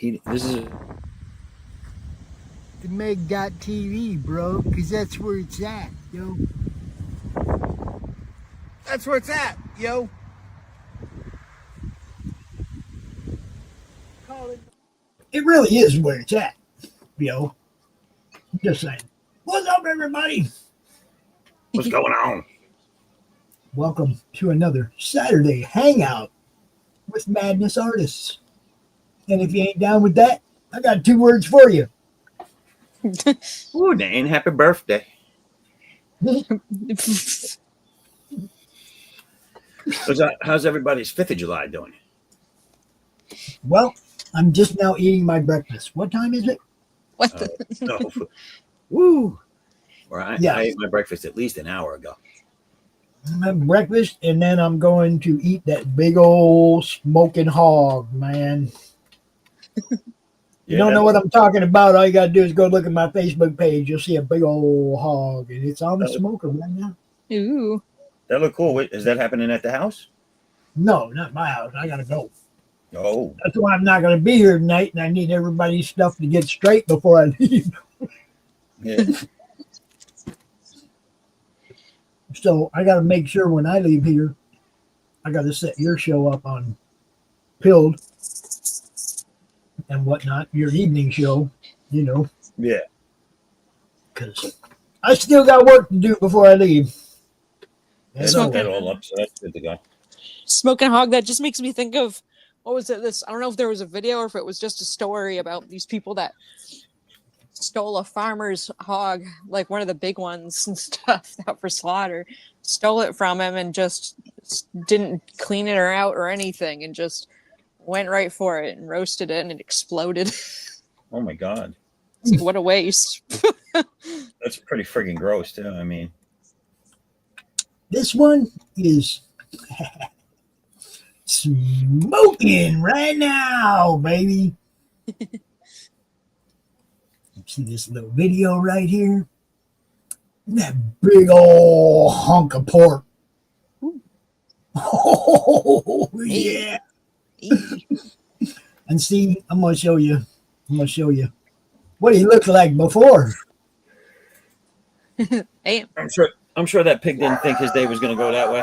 This is The Meg.TV, bro, because that's where it's at, yo. That's where it's at, yo. It really is where it's at, yo. Just saying. What's up, everybody? what's going on. Welcome to another Saturday Hangout with Madness Artists. And if you ain't down with that, I got 2 words for you. Ooh, Dane, happy birthday. How's everybody's 5th of July doing? Well, I'm just now eating my breakfast. What time is it? What the? No. Woo. Or I Yeah. ate my breakfast at least an hour ago. My breakfast, and then I'm going to eat that big old smoking hog, man. You don't know what I'm talking about. All you got to do is go look at my Facebook page. You'll see a big old hog, and it's on the smoker right now. Ooh. That look cool. Is that happening at the house? No, not my house. I got to go. Oh. That's why I'm not going to be here tonight, and I need everybody's stuff to get straight before I leave. Yeah. So I got to make sure when I leave here, I got to set your show up on Pilled and whatnot, your evening show, you know. Yeah. Because I still got work to do before I leave. That's all up, so that's good to go. Smoking hog, that just makes me think of, what was it? I don't know if there was a video or if it was just a story about these people that stole a farmer's hog, like one of the big ones and stuff out for slaughter, stole it from him and just didn't clean it or out or anything and just went right for it and roasted it and it exploded. Oh my God. It's like, what a waste. That's pretty friggin' gross too. I mean, this one is smoking right now, baby. See this little video right here? That big old hunk of pork. Ooh. Oh, yeah. And see, I'm going to show you. What he looked like before. Hey. I'm sure that pig didn't think his day was going to go that way.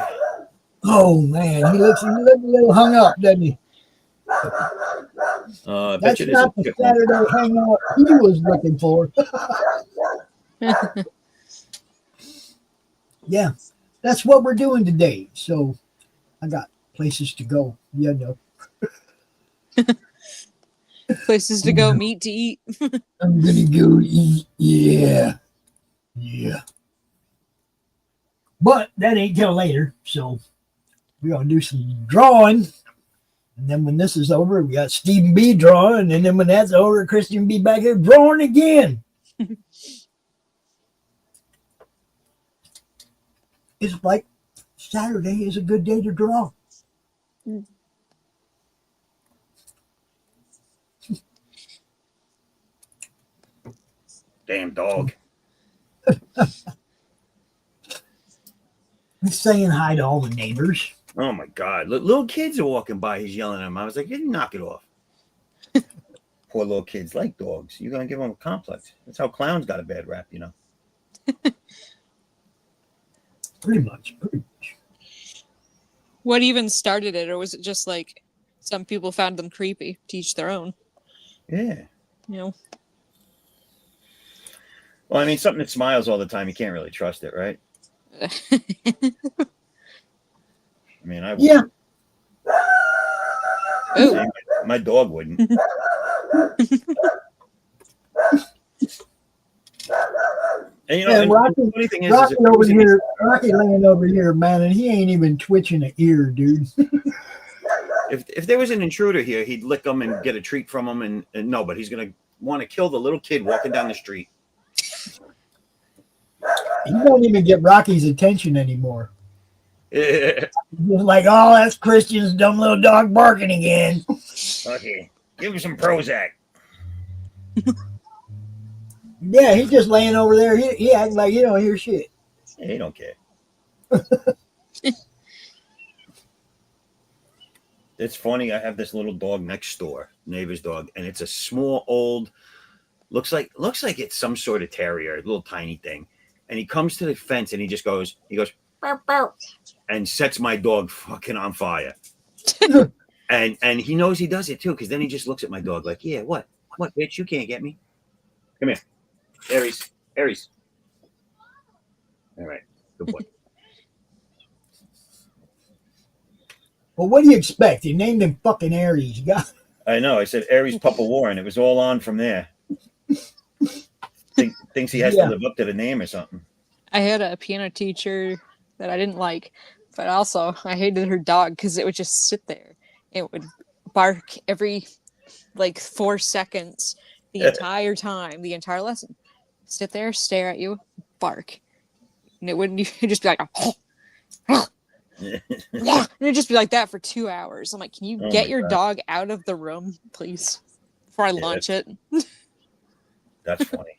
Oh, man. He looks a little hung up, doesn't he? That's not the Saturday hangout he was looking for. Yeah, that's what we're doing today. So I got places to go. You know. Places to go, meat to eat. I'm going to go eat. Yeah. But that ain't till later. So we're going to do some drawing. And then when this is over, we got Stephen B drawing. And then when that's over, Christian B back here drawing again. It's like Saturday is a good day to draw. Damn dog. He's saying hi to all the neighbors. Oh my God. Little kids are walking by. He's yelling at them. I was like, you knock it off. Poor little kids like dogs. You're going to give them a complex. That's how clowns got a bad rap, you know. Pretty much. What even started it, or was it just like some people found them creepy? To each their own. Yeah. You know. Well, I mean, something that smiles all the time, you can't really trust it, right? I mean, I would. Yeah. Ooh. My dog wouldn't. And you know, and Rocky, the funny thing is Rocky laying over here, man, and he ain't even twitching an ear, dude. if there was an intruder here, he'd lick them and get a treat from them, and no, but he's gonna want to kill the little kid walking down the street. He don't even get Rocky's attention anymore. Yeah. He's like, oh, that's Christian's dumb little dog barking again. Okay, give him some Prozac. Yeah, he's just laying over there. He acting like he don't hear shit. Yeah, he don't care. It's funny. I have this little dog next door, neighbor's dog, and it's a small, old. Looks like it's some sort of terrier, a little tiny thing. And he comes to the fence and he goes, bow, bow, and sets my dog fucking on fire. and he knows he does it too, because then he just looks at my dog like, yeah, what, bitch, you can't get me. Come here, Aries. All right, good boy. Well, what do you expect? You named him fucking Aries. You got. I know. I said Aries Papa War, and it was all on from there. Thinks he has to live up to the name or something. I had a piano teacher that I didn't like, but also I hated her dog because it would just sit there. It would bark every like 4 seconds the entire time, the entire lesson. Sit there, stare at you, bark. And it wouldn't it'd just be like, and it'd just be like that for 2 hours. I'm like, can you get your dog out of the room, please, before I launch it? That's funny.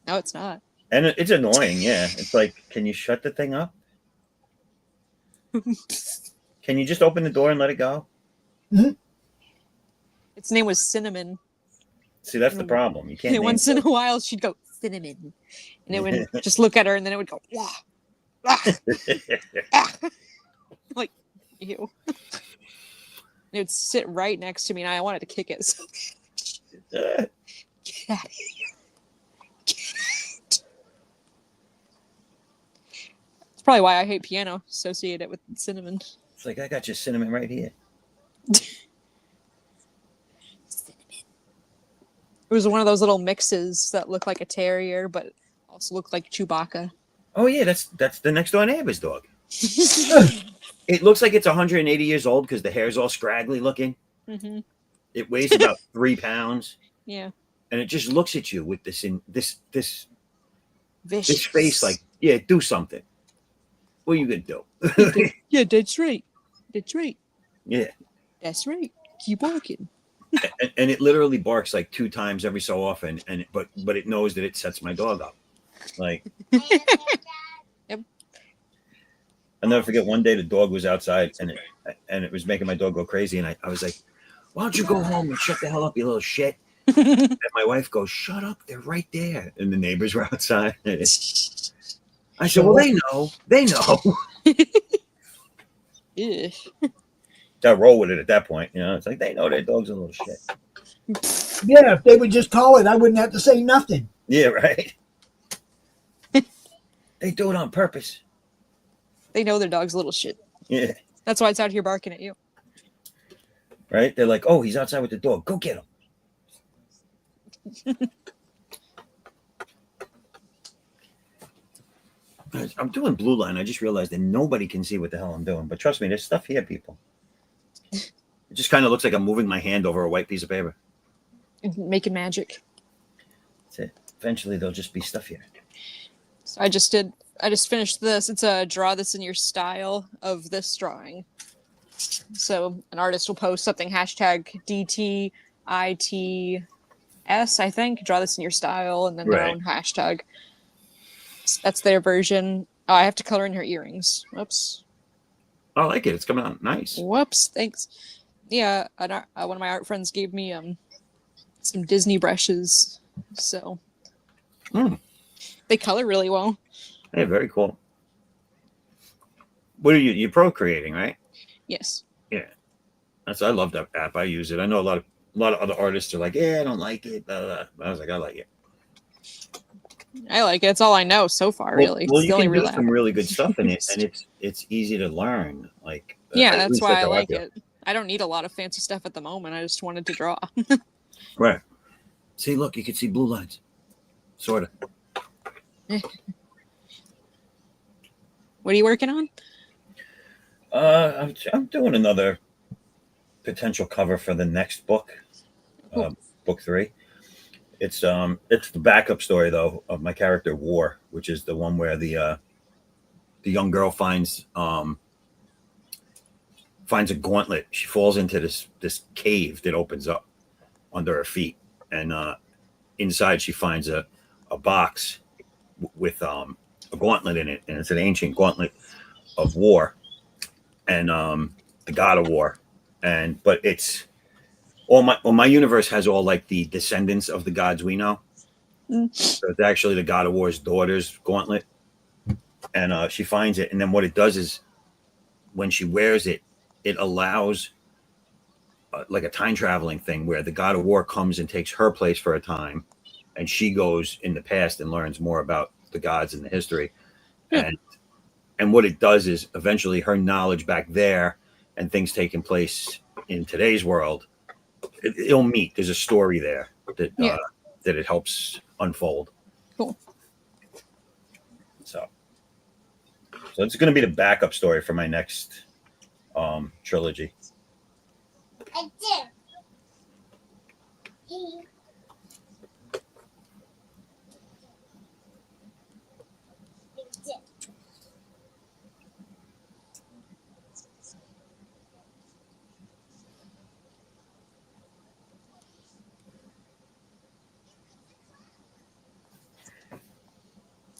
No, it's not. And it's annoying, yeah. It's like, can you shut the thing up? Can you just open the door and let it go? Mm-hmm. Its name was Cinnamon. See, that's the problem. You can't. And once in a while, she'd go, Cinnamon. And it would just look at her, and then it would go, wah, ah, ah. Like, ew. And it would sit right next to me, and I wanted to kick it. So get out of here. Get out. That's probably why I hate piano, associate it with cinnamon. It's like, I got your cinnamon right here. It was one of those little mixes that looked like a terrier, but also looked like Chewbacca. Oh yeah, that's the next door neighbor's dog. It looks like it's 180 years old because the hair's all scraggly looking. Mm-hmm. It weighs about 3 pounds. Yeah. And it just looks at you with this Vicious. face like, yeah, do something. What are you gonna do? Yeah, that's right. That's right. Yeah. That's right. Keep walking. And it literally barks like 2 times every so often, but it knows that it sets my dog up. Like, yep. I'll never forget one day the dog was outside and it was making my dog go crazy, and I was like, why don't you go home and shut the hell up, you little shit? And my wife goes, shut up, they're right there. And the neighbors were outside. I said, well, they know. Yeah. I roll with it at that point, it's like they know their dog's a little shit. Yeah, if they would just call it, I wouldn't have to say nothing. Yeah, right. They do it on purpose. They know their dog's a little shit. Yeah. That's why it's out here barking at you. Right? They're like, oh, he's outside with the dog. Go get him. I'm doing blue line. I just realized that nobody can see what the hell I'm doing. But trust me, there's stuff here, people. It just kind of looks like I'm moving my hand over a white piece of paper. Making magic. That's it. Eventually, there'll just be stuff here. So I just finished this. It's a draw this in your style of this drawing. So an artist will post something #DTITS, I think. Draw this in your style, and then their own hashtag. That's their version. Oh, I have to color in her earrings. Whoops. I like it. It's coming out nice. Whoops. Thanks. Yeah, one of my art friends gave me some Disney brushes, so they color really well. Hey, very cool. What are you're procreating, right? Yes. Yeah. I love that app. I use it. I know a lot of other artists are like, yeah, I don't like it. Blah, blah. But I was like, I like it. I like it. It's all I know so far, really. Well, it's you the only can real do app. some really good stuff in it, and it's easy to learn. Like, yeah, that's why I like it. I don't need a lot of fancy stuff at the moment. I just wanted to draw. Right. See, look, you can see blue lines. Sort of. What are you working on? I'm doing another potential cover for the next book, book 3. It's the backup story though of my character War, which is the one where the young girl finds a gauntlet. She falls into this cave that opens up under her feet, and inside she finds a box with a gauntlet in it, and it's an ancient gauntlet of war, and the god of war but it's my universe has all like the descendants of the gods we know. So it's actually the God of War's daughter's gauntlet, and she finds it, and then what it does is when she wears it, it allows like a time traveling thing where the God of War comes and takes her place for a time, and she goes in the past and learns more about the gods and the history, and what it does is eventually her knowledge back there and things taking place in today's world, it'll meet. There's a story there that that it helps unfold. Cool. So it's going to be the backup story for my next trilogy. I do.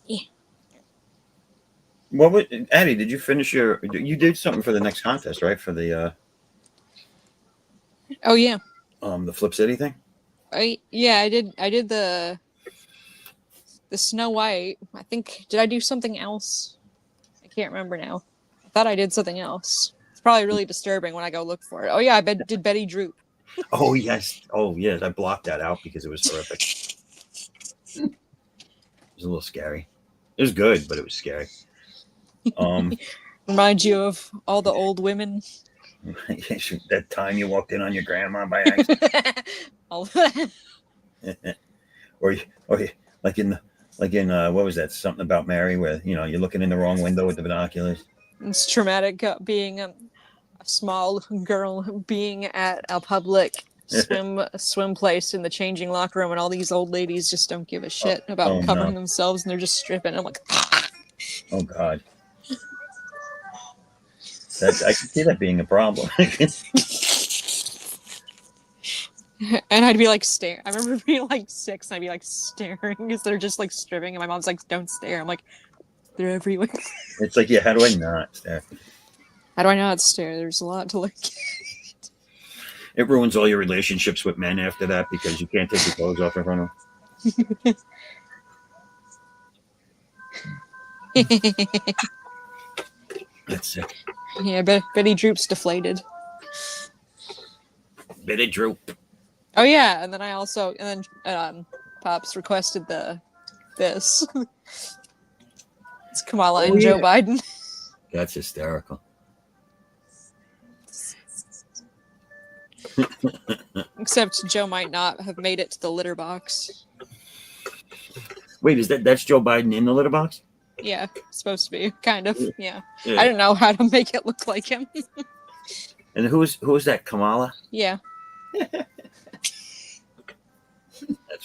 Yeah. What would Addie? Did you finish your? You did something for the next contest, right? For the Oh yeah. the Flip City thing. I did the Snow White. I think, did I do something else? I can't remember now. I thought I did something else. It's probably really disturbing when I go look for it. Oh yeah, did Betty Droop. Oh yes. Oh yes. I blocked that out because it was horrific. It was a little scary. It was good, but it was scary. Remind you of all the old women. That time you walked in on your grandma by accident. All of that. or like in what was that? Something about Mary, where you're looking in the wrong window with the binoculars. It's traumatic being a small girl being at a public swim place in the changing locker room, and all these old ladies just don't give a shit about covering themselves, and they're just stripping. I'm like, oh god. I can see that being a problem. And I'd be like staring. I remember being like 6, and I'd be like staring because they're just like stripping, and my mom's like, "Don't stare." I'm like, "They're everywhere." It's like, yeah, how do I not stare? How do I not stare? There's a lot to look at. It ruins all your relationships with men after that because you can't take your clothes off in front of them. That's sick. Yeah, Betty Droop's deflated. Betty Droop. Oh yeah, and then Pops requested this. It's Kamala and Joe Biden. That's hysterical. Except Joe might not have made it to the litter box. Wait, that's Joe Biden in the litter box? Yeah, supposed to be, kind of. Yeah. I don't know how to make it look like him. And who is that? Kamala? Yeah. That's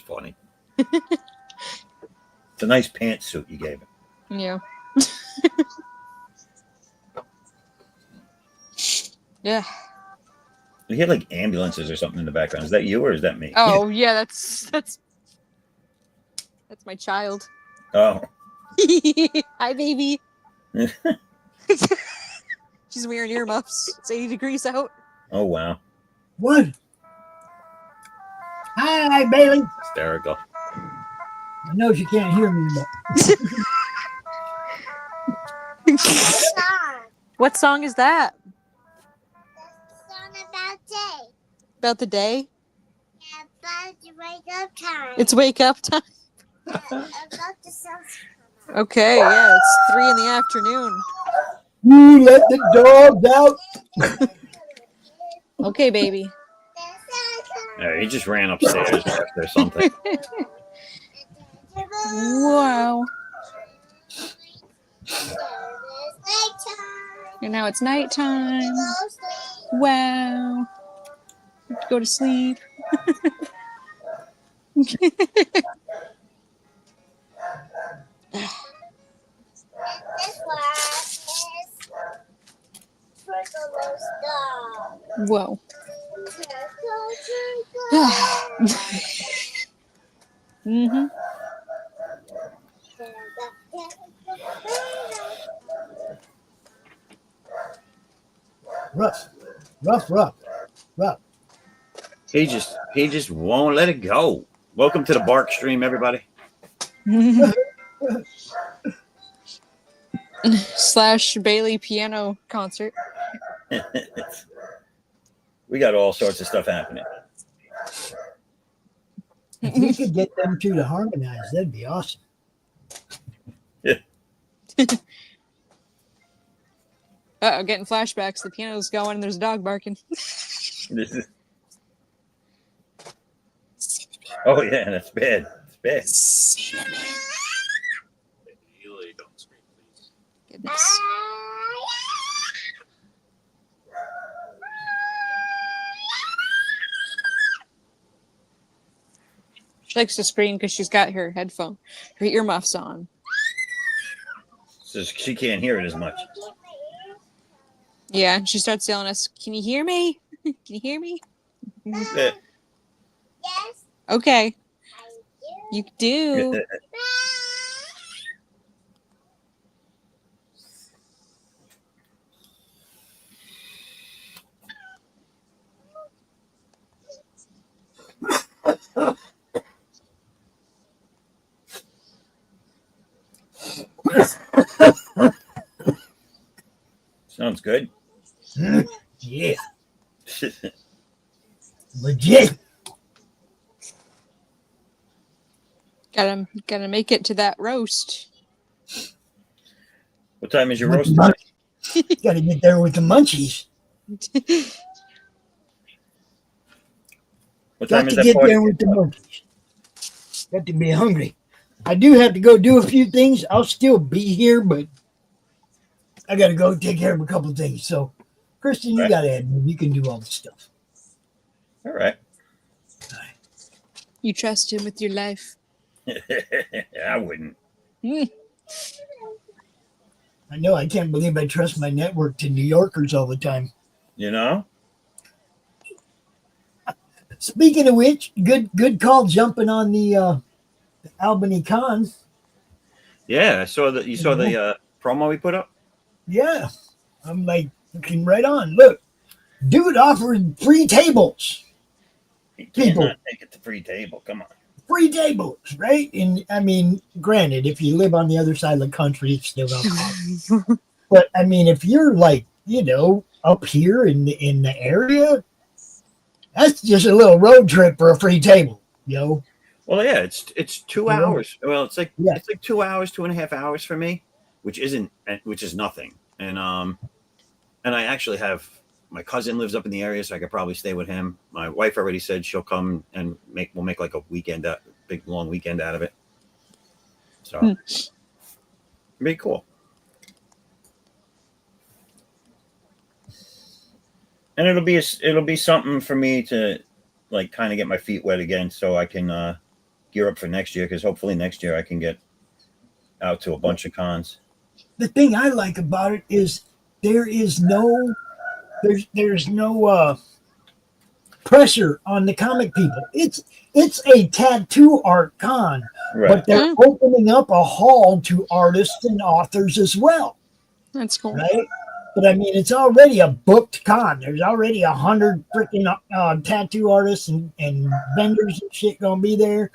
funny. It's a nice pantsuit you gave him. Yeah. Yeah. You hear like ambulances or something in the background. Is that you or is that me? Oh yeah, that's my child. Oh. Hi, baby. She's wearing earmuffs. It's 80 degrees out. Oh wow. What? Hi, Bailey. Hysterical. I know she can't hear me, but What song is that? Song about day. About the day? Yeah, about the wake up time. It's wake up time. About the sun. Okay, yeah, it's 3 in the afternoon. you let the dogs out. Okay, baby. Yeah, he just ran upstairs after something. Wow. And now it's nighttime. Wow. Go to sleep. Whoa. Mm-hmm. Rough. Well, He just won't let it go. Welcome to the Bark stream, everybody. / Bailey piano concert. We got all sorts of stuff happening. if we could get them two to harmonize, that'd be awesome. Uh-oh, getting flashbacks. The piano's going and there's a dog barking. This is. Oh yeah, that's bad. It's bad. Goodness. She likes to scream because she's got her earmuffs on. So she can't hear it as much. Yeah, and she starts yelling at us, "Can you hear me? Can you hear me?" Yeah. Yes, Okay, I you do. do. Sounds good. Yeah, legit. Gotta make it to that roast. What time is your With roast? the Got to get there with the munchies. What Got time is to that get party? there with the munchies. Got to be hungry. I do have to go do a few things. I'll still be here, but I got to go take care of a couple of things. So, Kristen, you Right. got to admit, you can do all the stuff. All right. You trust him with your life. I wouldn't. I know. I can't believe I trust my network to New Yorkers all the time. You know? Speaking of which, good call jumping on the Albany Con. Yeah, I saw that. You saw the promo we put up. Yeah, I'm like looking right on. Look, dude offered free tables. You People. cannot take it to free table. Come on. Free tables, right? And I mean, granted, if you live on the other side of the country, it's still gonna cost. But I mean, if you're like, up here in the area, that's just a little road trip for a free table, yo. Well, yeah, it's 2 Yeah. hours. Well, it's like Yeah. it's like 2 hours, 2.5 hours for me, which is nothing. And I actually have my cousin lives up in the area, so I could probably stay with him. My wife already said she'll come and we'll make like a weekend, big long weekend out of it. So it'd be cool. And it'll be something for me to like kind of get my feet wet again, so I can gear up for next year. Because hopefully next year I can get out to a bunch of cons. The thing I like about it is there's no pressure on the comic people. It's a tattoo art con, but they're opening up a hall to artists and authors as well, That's cool. right? But I mean, it's already a booked con. There's already 100 freaking tattoo artists and vendors and shit gonna be there.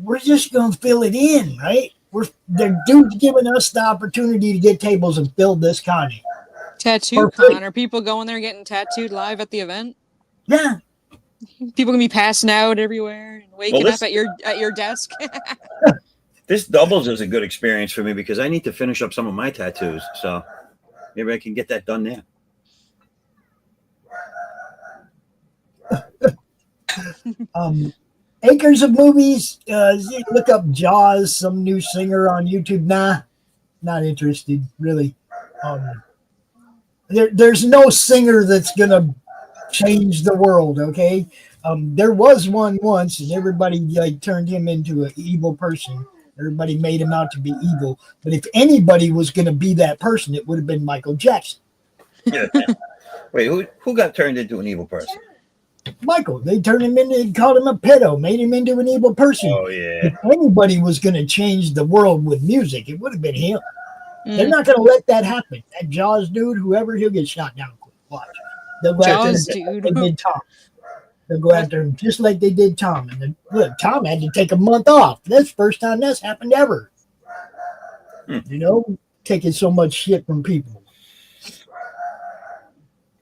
We're just gonna fill it in, right? They're dudes giving us the opportunity to get tables and fill this con in. Tattoo For free. con. Are people going there getting tattooed live at the event? Yeah, People gonna be passing out everywhere and waking up at your desk. This doubles as a good experience for me because I need to finish up some of my tattoos. So maybe I can get that done there. Acres of movies. Look up Jaws, some new singer on YouTube. Nah, not interested, really. There's no singer that's gonna change the world. Okay, there was one once, and everybody like turned him into an evil person. Everybody made him out to be evil. But if anybody was gonna be that person, it would have been Michael Jackson. Wait, who got turned into an evil person? Michael, they turned him into, called him a pedo, made him into an evil person. Oh yeah. If anybody was going to change the world with music, it would have been him. They're not going to let that happen. That Jaws dude, whoever, he'll get shot down quick. Watch. They'll go after him Jaws, just like dude. they did Tom. They'll go after him just like they did Tom. And then, look, Tom had to take a month off. That's the first time that's happened ever. You know, taking so much shit from people.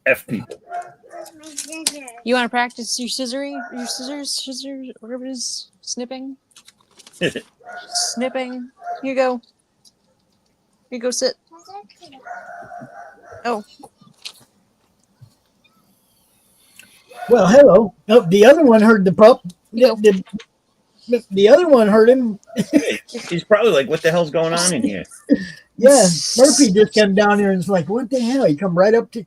F people. You want to practice your scissors, whatever it is, snipping? Snipping. Here you go. Here you go, sit. Oh. Well, hello. Oh, the other one heard the pup. You go. The other one heard him. He's probably like, what the hell's going on in here? Yeah, Murphy just came down here and was like, "What the hell?" He come right up to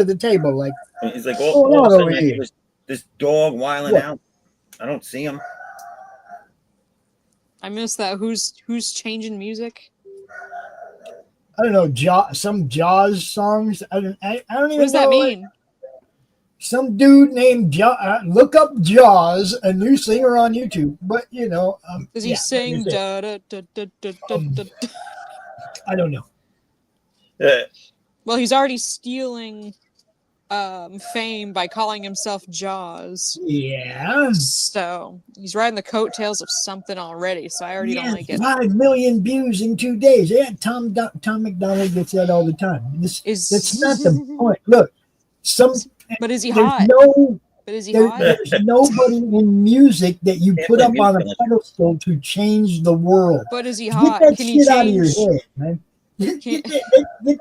the table, like, And he's like, "What's all going of on a over sudden, I here?" hear this dog whiling What? out. I don't see him. I missed that. Who's changing music? I don't know, some Jaws songs. I don't even know. What does that mean? Some dude named look up Jaws, a new singer on YouTube. But you know, Does he yeah, sing? like I Da, da, da, da, da, da, da. I don't know. Well, he's already stealing fame by calling himself Jaws. Yeah. So he's riding the coattails of something already. So I already don't like it. 5 million views in 2 days. Yeah, Tom McDonald gets that all the time. That's not the point. Look, But is he there's hot? But is he hot? there's nobody in music that you Can't put play up on a music pedestal to change the world. But is he Get hot? that Can he shit out of your change? head, man. Get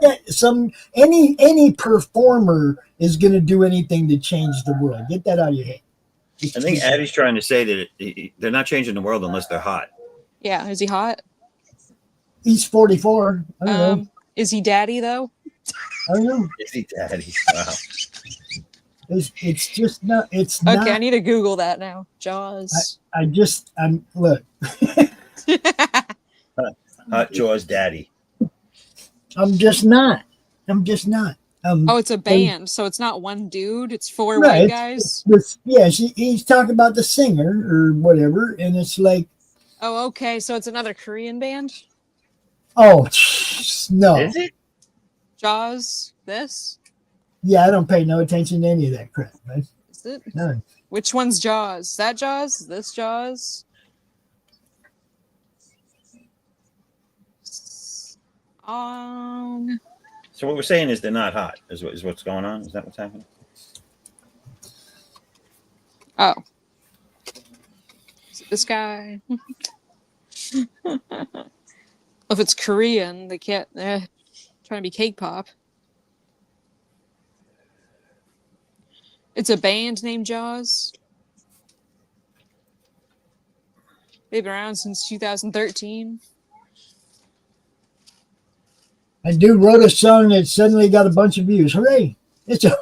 that. Any performer is going to do anything to change the world. Get that out of your head. I think Addie's trying to say that they're not changing the world unless they're hot. Yeah, is he hot? He's 44. I don't know. Is he daddy though? I don't know. Is he daddy? Wow. It's just not. It's Okay, not. I need to Google that now. Jaws. I'm look. Hot Jaws daddy. I'm just not. Oh, it's a band, so it's not one dude. It's four Right, white guys. He's talking about the singer or whatever, and it's like, Oh, okay. So it's another Korean band. oh no, Is it? Jaws. This yeah, I don't pay no attention to any of that crap, man. is it. None. Which one's Jaws? Is that Jaws? Is this Jaws? So what we're saying is they're not hot. Is what's going on? Is that what's happening? Oh. Is it this guy? If it's Korean, they can't. Trying to be cake pop. It's a band named Jaws. They've been around since 2013. A dude wrote a song that suddenly got a bunch of views. Hooray! It's a.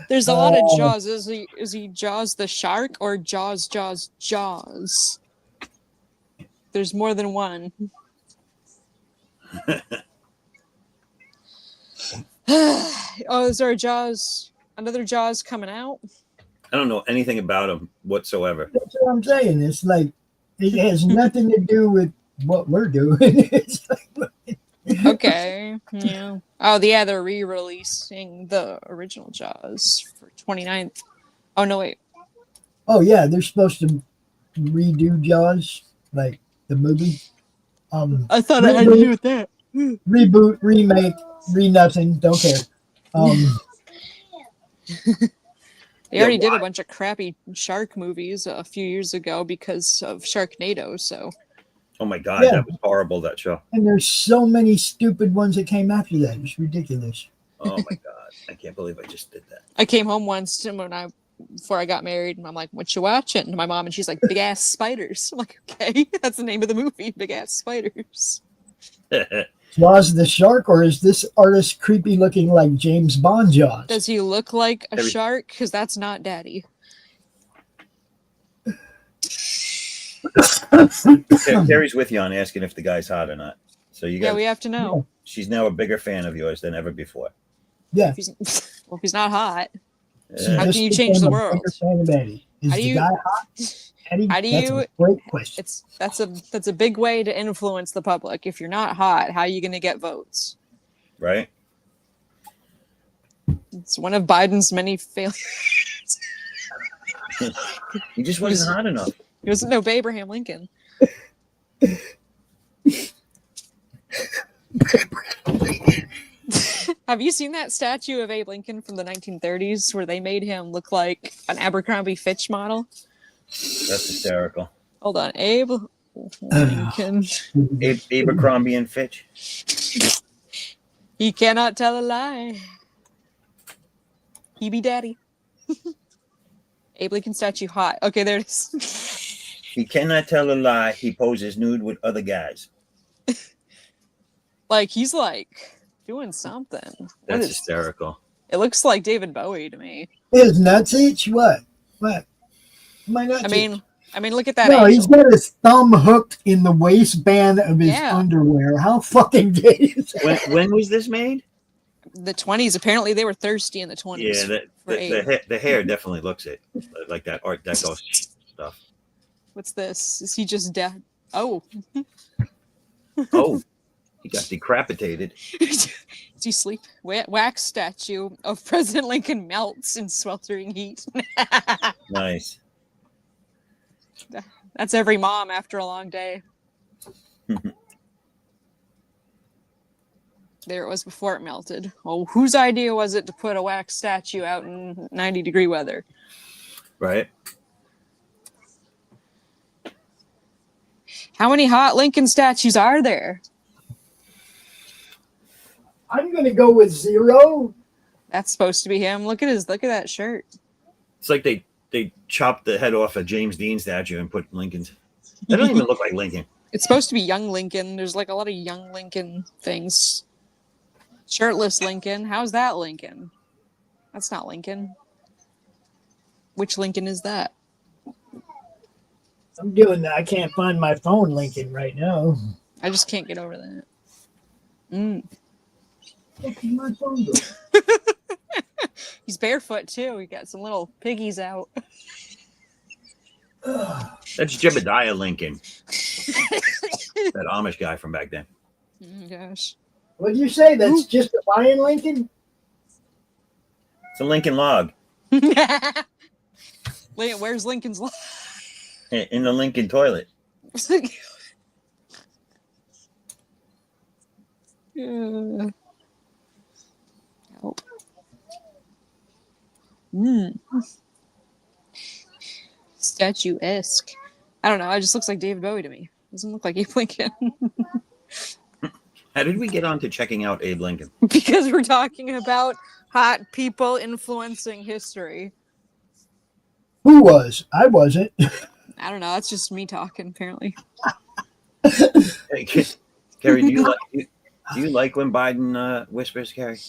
There's a lot of Jaws. Is he Jaws the shark or Jaws? There's more than one. Oh, is there another Jaws coming out? I don't know anything about him whatsoever. That's what I'm saying. It's like it has nothing to do with what we're doing. It's like, Okay. Yeah. Oh, yeah, they're re-releasing the original Jaws for 29th. Oh, no, wait. oh yeah, they're supposed to redo Jaws, like the movie. I thought it had to do with that. Reboot, remake, nothing. Don't care. They already did a bunch of crappy shark movies a few years ago because of Sharknado, so. Oh my god, Yeah. that was horrible. That show. And there's so many stupid ones that came after that. It's ridiculous. Oh my god, I can't believe I just did that. I came home once before I got married, and I'm like, "What you watching?" And my mom, and she's like, "Big ass spiders." I'm like, "Okay, that's the name of the movie, Big Ass Spiders." Jaws the shark, or is this artist creepy looking like James Bond Jaws? Does he look like a shark? Because that's not Daddy. Terry's with you on asking if the guy's hot or not. So you guys, Yeah, we have to know. she's now a bigger fan of yours than ever before. Yeah. If he's not hot, She How just can you change the became a world? bigger fan of Eddie. Is How the do you- guy hot? Eddie? how do That's you- a great question. that's a big way to influence the public. If you're not hot, how are you going to get votes? Right? It's one of Biden's many failures. He just wasn't hot enough. He wasn't no Abraham Lincoln. Have you seen that statue of Abe Lincoln from the 1930s where they made him look like an Abercrombie Fitch model? That's hysterical. Hold on, Abe Lincoln. Abercrombie and Fitch. He cannot tell a lie. He be daddy. Abe Lincoln statue hot. Okay, there it is. He cannot tell a lie. He poses nude with other guys. Like he's like doing something. That's hysterical. It looks like David Bowie to me. His nuts itch? What? What? My nuts itch. I mean, look at that. No, angel. he's got his thumb hooked in the waistband of his underwear. How fucking gay is that? When was this made? The 20s. Apparently, they were thirsty in the 20s. Yeah, the hair definitely looks it like that Art Deco stuff. What's this? Is he just dead? Oh. Oh, he got decapitated. Does he sleep? Wax statue of President Lincoln melts in sweltering heat. Nice. That's every mom after a long day. There it was before it melted. Well, whose idea was it to put a wax statue out in 90-degree weather? Right. How many hot Lincoln statues are there? I'm going to go with 0. That's supposed to be him. Look at that shirt. It's like they chopped the head off a James Dean statue and put Lincoln's. That doesn't even look like Lincoln. It's supposed to be young Lincoln. There's like a lot of young Lincoln things. Shirtless Lincoln. How's that Lincoln? That's not Lincoln. Which Lincoln is that? I'm doing that. I can't find my phone, Lincoln, right now. I just can't get over that. Mm. What's my phone doing? He's barefoot too. He got some little piggies out. That's Jebediah Lincoln. That Amish guy from back then. Oh gosh. What did you say? That's just a lion Lincoln? It's a Lincoln log. Where's Lincoln's log? In the Lincoln toilet. Help. Statuesque. I don't know. It just looks like David Bowie to me. Doesn't look like Abe Lincoln. How did we get on to checking out Abe Lincoln? Because we're talking about hot people influencing history. Who was? I wasn't. I don't know. That's just me talking, apparently. Hey, Carrie, do you like when Biden whispers, Carrie?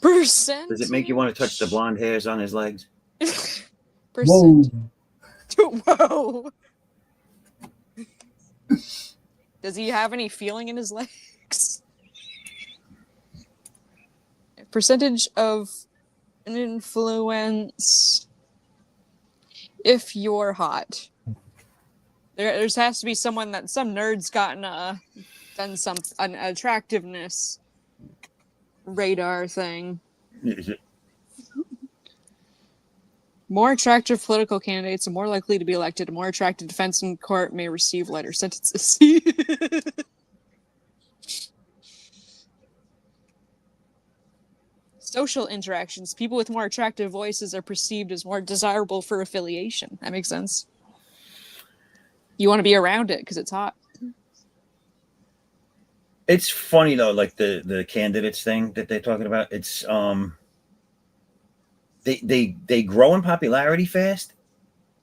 Percent. Does it make you want to touch the blonde hairs on his legs? Whoa. Whoa. Does he have any feeling in his legs? Percentage of an influence if you're hot. There has to be someone that some nerd's gotten done an attractiveness radar thing. Is it? More attractive political candidates are more likely to be elected. A more attractive defense in court may receive lighter sentences. Social interactions. People with more attractive voices are perceived as more desirable for affiliation. That makes sense. You want to be around it because it's hot. It's funny though, like the candidates thing that they're talking about. It's they grow in popularity fast,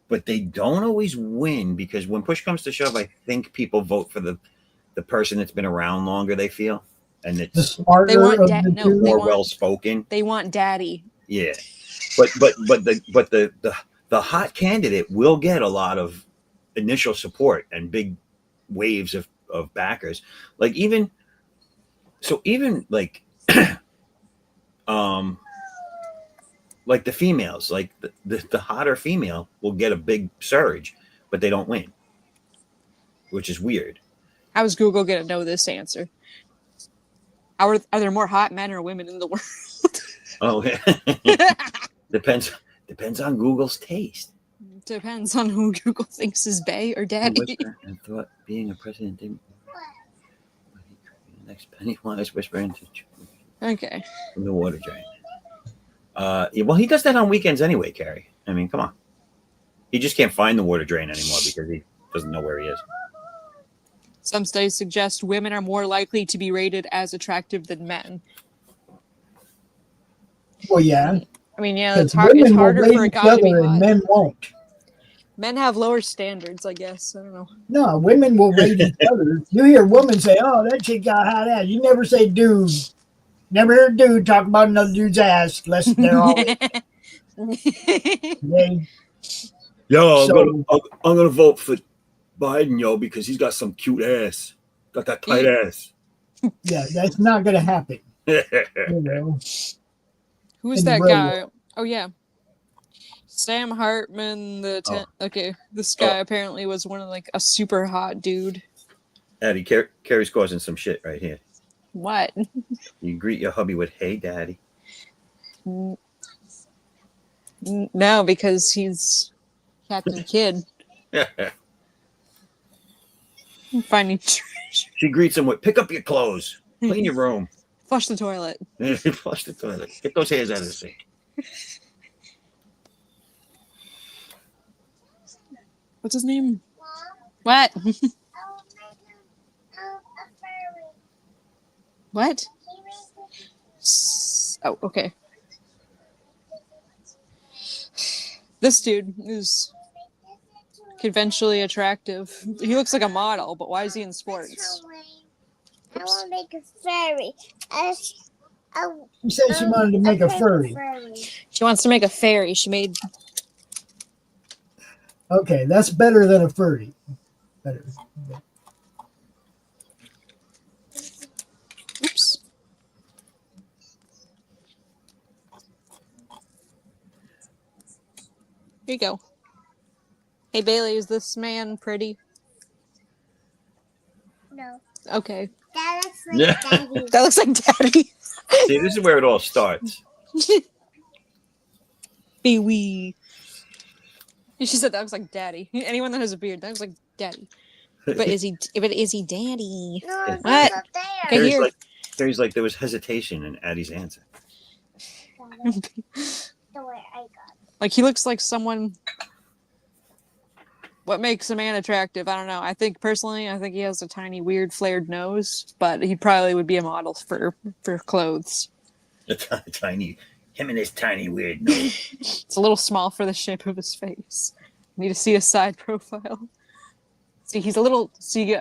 but they don't always win because when push comes to shove, I think people vote for the person that's been around longer. They feel, and it's The smarter They want of da- the no, two. they more want- well spoken. They want daddy. Yeah, but the hot candidate will get a lot of initial support and big waves of backers. Like even like like the females, like the hotter female will get a big surge, but they don't win, which is weird. How is Google gonna know this answer? Are there more hot men or women in the world? Oh, yeah. Depends on Google's taste. Depends on who Google thinks is bae or daddy. I thought being a president didn't. Next Pennywise whispering to Okay. from the water drain. Yeah, well, he does that on weekends anyway, Carrie. I mean, come on. He just can't find the water drain anymore because he doesn't know where he is. Some studies suggest women are more likely to be rated as attractive than men. Well, yeah. I mean, yeah, 'Cause it's hard. It's women will harder rate for a each guy to be other and hot. men won't. Men have lower standards, I guess. I don't know. No, women will rate each other. You hear women say, "Oh, that chick got hot ass." You never say "dude." Never heard a dude talk about another dude's ass unless they're all they, Yo, So- I'm gonna vote for Biden, yo, because he's got some cute ass. Got that tight ass. yeah, that's not gonna happen. You know. Who's In the that real guy? Oh yeah, Sam Hartman. Okay, this guy apparently was one of like a super hot dude. Daddy, Carrie's causing some shit right here. What? You greet your hubby with "Hey, Daddy." No, because he's Captain Kidd. Finding treasure. She greets him with "Pick up your clothes, clean your room, Flush the toilet. flush the toilet, get those hairs out of the sink." What's his name? What? I will make him a furry. What? He makes it Oh, okay. This dude is conventionally attractive. He looks like a model, but why is he in sports? I will make a furry. She said she wanted to make a furry. She wants to make a fairy. She made. Okay, that's better than a furry. Better. Oops. Here you go. Hey Bailey, is this man pretty? No. Okay. That looks like Yeah. daddy. That looks like daddy. See, this is where it all starts. Be wee. She said that looks like daddy. Anyone that has a beard, that looks like daddy. But is he? But is he daddy? No, it's What? not there. Okay, here. Carrie's like, there was hesitation in Addie's answer. The way I got it. Like he looks like someone. What makes a man attractive? I don't know. I think personally, I think he has a tiny, weird, flared nose, but he probably would be a model for clothes. Tiny, him and his tiny weird nose. It's a little small for the shape of his face. Need to see his side profile. See, he's a little. See,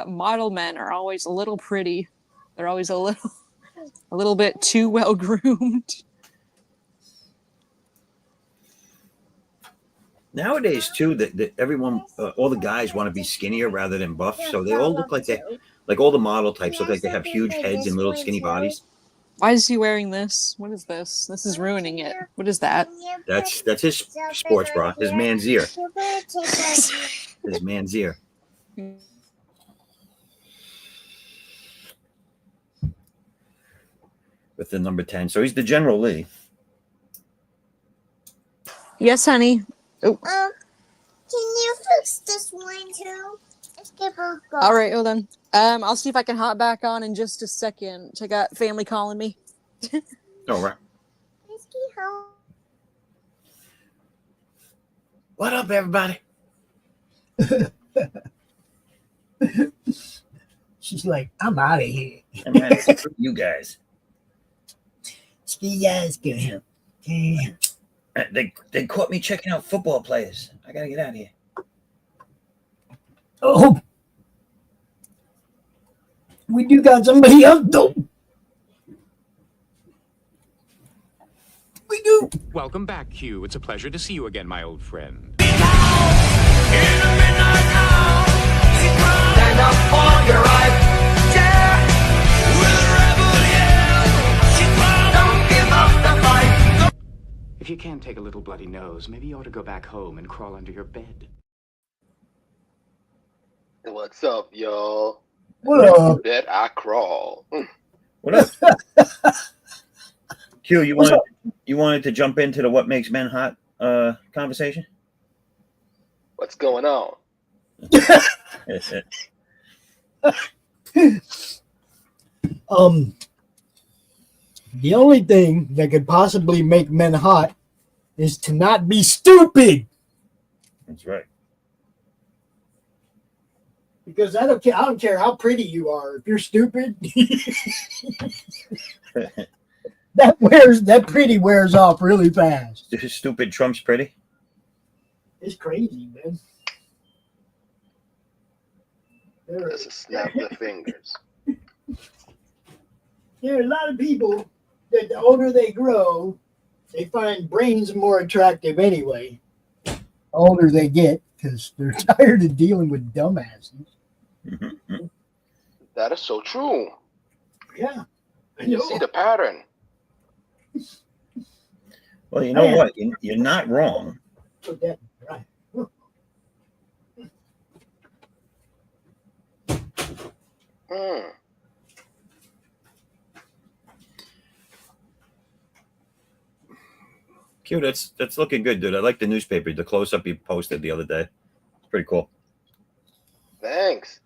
model men are always a little pretty. They're always a little bit too well groomed. Nowadays, too, that everyone, all the guys want to be skinnier rather than buff, so they all look like all the model types look like they have huge heads and little skinny bodies. Why is he wearing this? What is this? This is ruining it. What is that? That's his sports bra, his man's ear, his man's ear. With the number 10, so he's the General Lee. Yes, honey. Oh. Can you fix this one too? Let's get both going. All right, hold on. I'll see if I can hop back on in just a second. I got family calling me. Oh, right. Let's get home. What up, everybody? She's like, I'm out of here. I'm ready for you guys. Ski guys, go him. Damn. They caught me checking out football players. I gotta get out of here. Oh, we do got somebody else though. We do. Welcome back, Q. It's a pleasure to see you again, my old friend. Stand up for your right. Yeah. With a rebel yell. Don't give up the fight. If you can't take a little bloody nose, maybe you ought to go back home and crawl under your bed. What's up, y'all? What up? That I crawl. What up? Q, What's up? you wanted to jump into the what makes men hot conversation? What's going on? The only thing that could possibly make men hot is to not be stupid. That's right. Because I don't care how pretty you are. If you're stupid, that pretty wears off really fast. Stupid Trump's pretty. It's crazy, man. Just to snap the fingers. There are a lot of people that the older they grow, they find brains more attractive anyway. The older they get, because they're tired of dealing with dumbasses. Mm-hmm. That is so true. Yeah. I You know. see the pattern. Well, you know Man. what? You're not wrong. Put that right. Hmm. Q, that's looking good, dude. I like the newspaper, the close up you posted the other day. It's pretty cool. Thanks.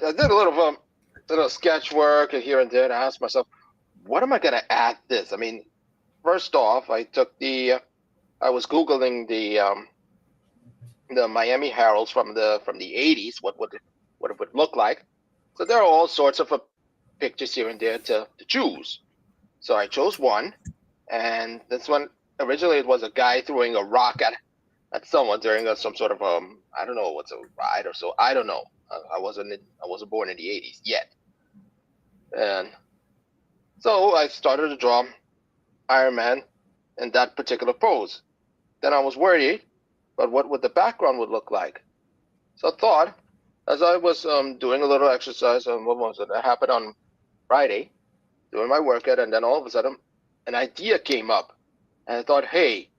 I did a little sketch work here and there, and I asked myself, what am I gonna add this? I mean, first off, I was Googling the Miami Heralds from the 80s, what it would look like. So there are all sorts of pictures here and there to choose. So I chose one, and this one originally it was a guy throwing a rock at someone during some sort of I don't know what's a ride or so. I don't know. I wasn't born in the 80s yet, and so I started to draw Iron Man in that particular pose. Then I was worried about what would the background would look like. So I thought, as I was doing a little exercise, what was it? It happened on Friday, doing my workout, and then all of a sudden, an idea came up, and I thought, hey,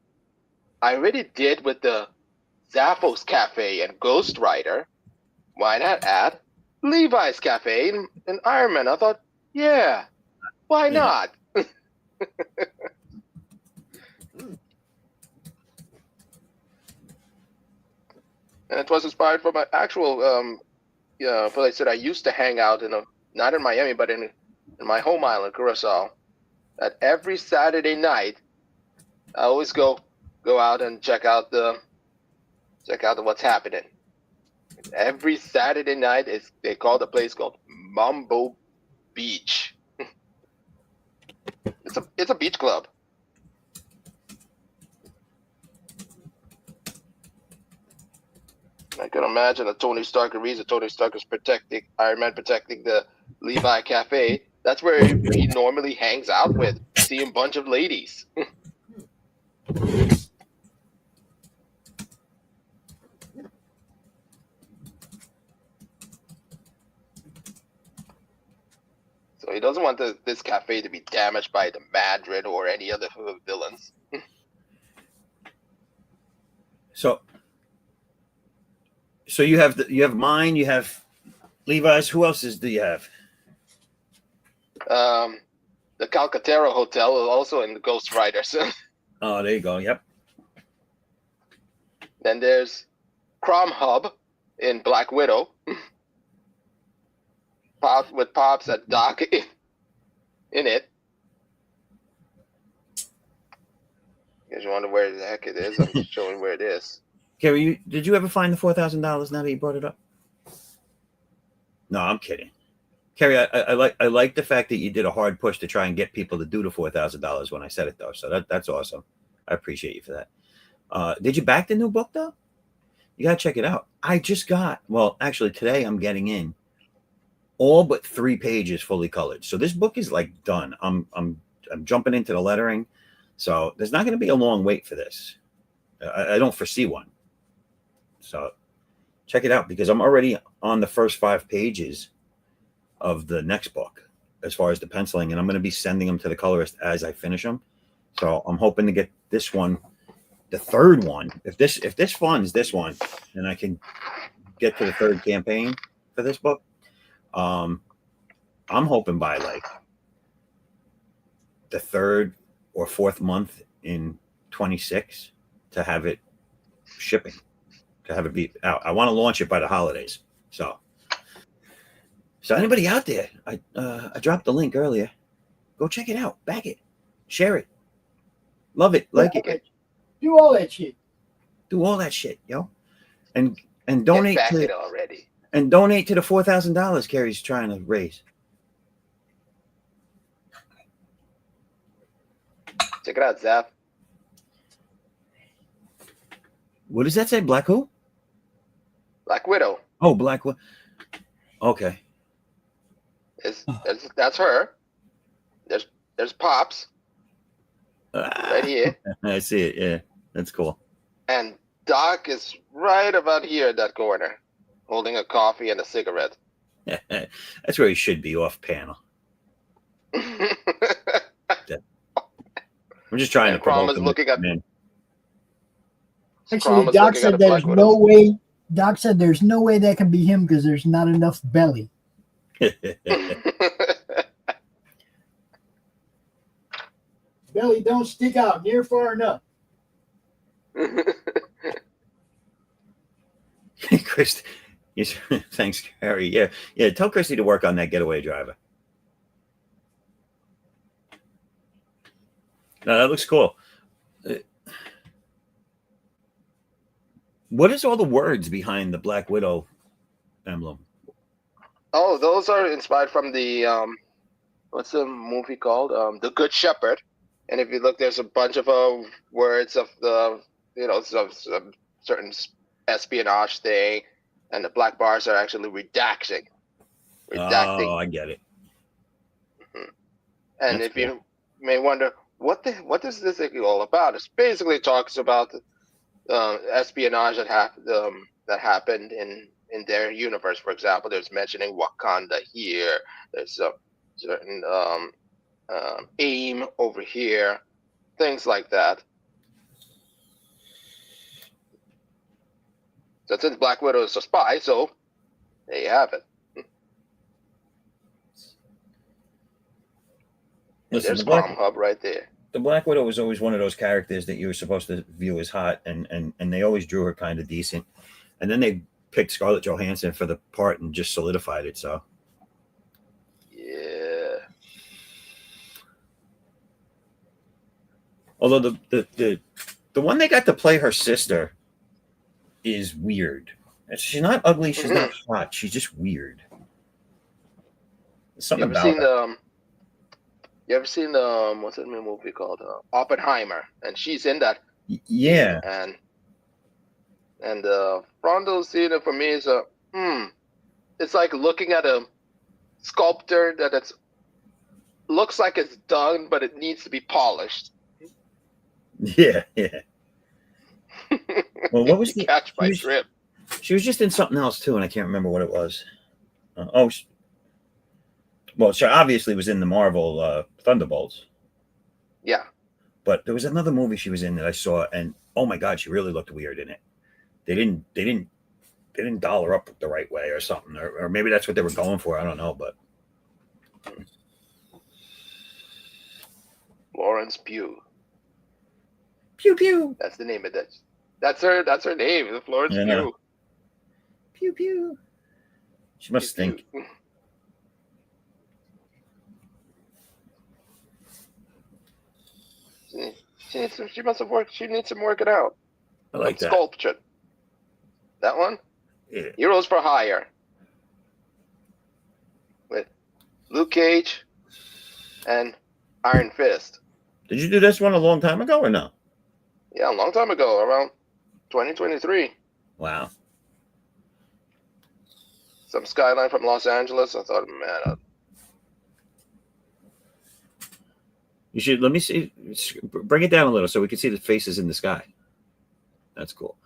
I already did with the Zaffo's Cafe and Ghost Rider. Why not add Levi's Cafe and Iron Man? I thought, yeah, why not? And it was inspired from my actual place that I used to hang out not in Miami, but in my home island, Curacao. That every Saturday night, I always go out and check out what's happening. Every Saturday night they call the place called Mambo Beach. It's a beach club. I can imagine a Tony Stark reason Tony Stark is protecting Iron Man, protecting the Levi Cafe. That's where he normally hangs out with, seeing a bunch of ladies. So he doesn't want this cafe to be damaged by the Madrid or any other villains. So you have mine, you have Levi's. Who else do you have? The Calcaterra Hotel is also in the Ghost Riders. Oh, there you go. Yep. Then there's Crom Hub in Black Widow. With Pops at Doc in it. You wonder where the heck it is. I'm just showing where it is. Gary, did you ever find the $4,000 now that you brought it up? No, I'm kidding. Kerry, I like the fact that you did a hard push to try and get people to do the $4,000 when I said it, though. So that's awesome. I appreciate you for that. Did you back the new book, though? You got to check it out. Actually, today I'm getting in all but 3 pages fully colored. So this book is like done. I'm jumping into the lettering. So there's not going to be a long wait for this. I don't foresee one. So check it out because I'm already on the first 5 pages of the next book as far as the penciling, and I'm going to be sending them to the colorist as I finish them. So I'm hoping to get this one, the third one. If this funds this one, then I can get to the third campaign for this book. I'm hoping by like the 3rd or 4th month in 26 to have it shipping, to have it be out. I want to launch it by the holidays. So anybody out there, I dropped the link earlier. Go check it out. Back it. Share it. Love it. Like it. Do all that shit. Do all that shit, yo. And Get donate back to it already. and donate to the $4,000 Carrie's trying to raise. Check it out, Zaff. What does that say? Black who? Black Widow. Oh, Black Widow. Okay. That's her. There's Pops right here, I see it. Yeah, that's cool. and Doc is right about here in that corner, holding a coffee and a cigarette. That's where he should be, off panel. I'm just trying And to Crom promote is him looking at. in. Actually, Crom is Doc looking said at there's Black no Widow's- way. Doc said there's no way that can be him because there's not enough belly. Belly don't stick out near far enough. Chris, yes, thanks, Harry. Yeah. Tell Christy to work on that getaway driver. No, that looks cool. What is all the words behind the Black Widow emblem? Oh, those are inspired from the what's the movie called? The Good Shepherd. And if you look, there's a bunch of words of the some certain espionage thing, and the black bars are actually redacting. Oh, I get it. And That's if you may wonder what is this all about, it basically talks about espionage that happened in their universe. For example, there's mentioning Wakanda here. There's a certain aim over here, things like that. So since Black Widow is a spy, so there you have it. Listen, There's Crom Hub right there. The Black Widow was always one of those characters that you were supposed to view as hot, and they always drew her kind of decent. And then they picked Scarlett Johansson for the part and just solidified it. So Yeah. although the one they got to play her sister is weird. She's not ugly. She's not hot. She's just weird. There's something about her. You ever seen what's that movie called? Oppenheimer, and she's in that. Yeah. And front scene for me is it's like looking at a sculpture that looks like it's done, but it needs to be polished. Yeah. Well, what was the Catch my drift? She was just in something else too, and I can't remember what it was. Well, she obviously was in the Marvel Thunderbolts. Yeah. But there was another movie she was in that I saw, and oh my God, she really looked weird in it. They didn't doll her up the right way or something, or maybe that's what they were going for. I don't know, but Florence Pugh. Pew pew. That's the name of that. That's her name, Florence Yeah, I Pugh. know. Pew pew. She must stink. She must have worked. She needs some working out. I like that. Sculpture. That one? Yeah. Heroes for Hire. With Luke Cage and Iron Fist. Did you do this one a long time ago or no? Yeah, a long time ago, around 2023. Wow. Some skyline from Los Angeles. I thought, man, You should let me see. Bring it down a little so we can see the faces in the sky. That's cool.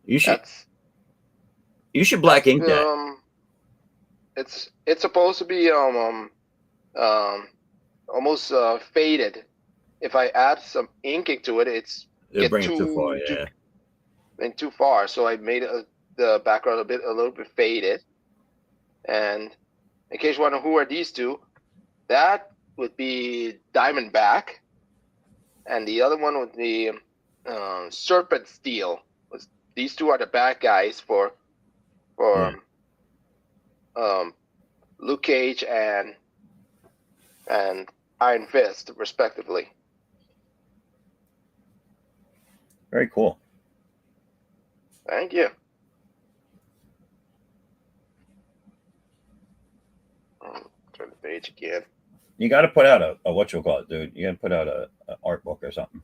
You should black ink that. It's supposed to be almost faded. If I add some inking to it, It'll bring it too far. Yeah. Too far. So I made the background a little bit faded, and in case you wonder who are these two, that would be Diamondback, and the other one would be Serpent Steel. These two are the bad guys for Luke Cage and Iron Fist, respectively. Very cool. Thank you. Turn the page again. You got to put out a what you call it, dude. You got to put out a art book or something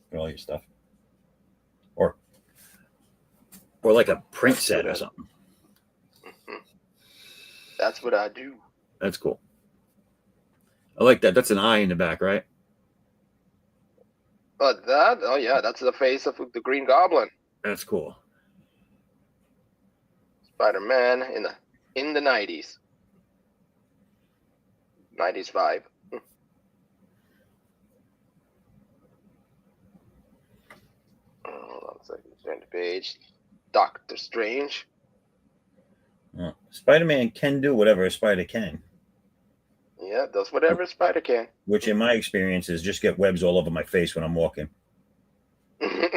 for all your stuff, or like a print set or something. Mm-hmm. That's what I do. That's cool. I like that. That's an eye in the back, right? Oh yeah, that's the face of the Green Goblin. That's cool. Spider-Man in the 90s. 95. Hold on a second. Turn the page. Doctor Strange. Spider-Man can do whatever a spider can. Yeah, does whatever a spider can. Which, in my experience, is just get webs all over my face when I'm walking. I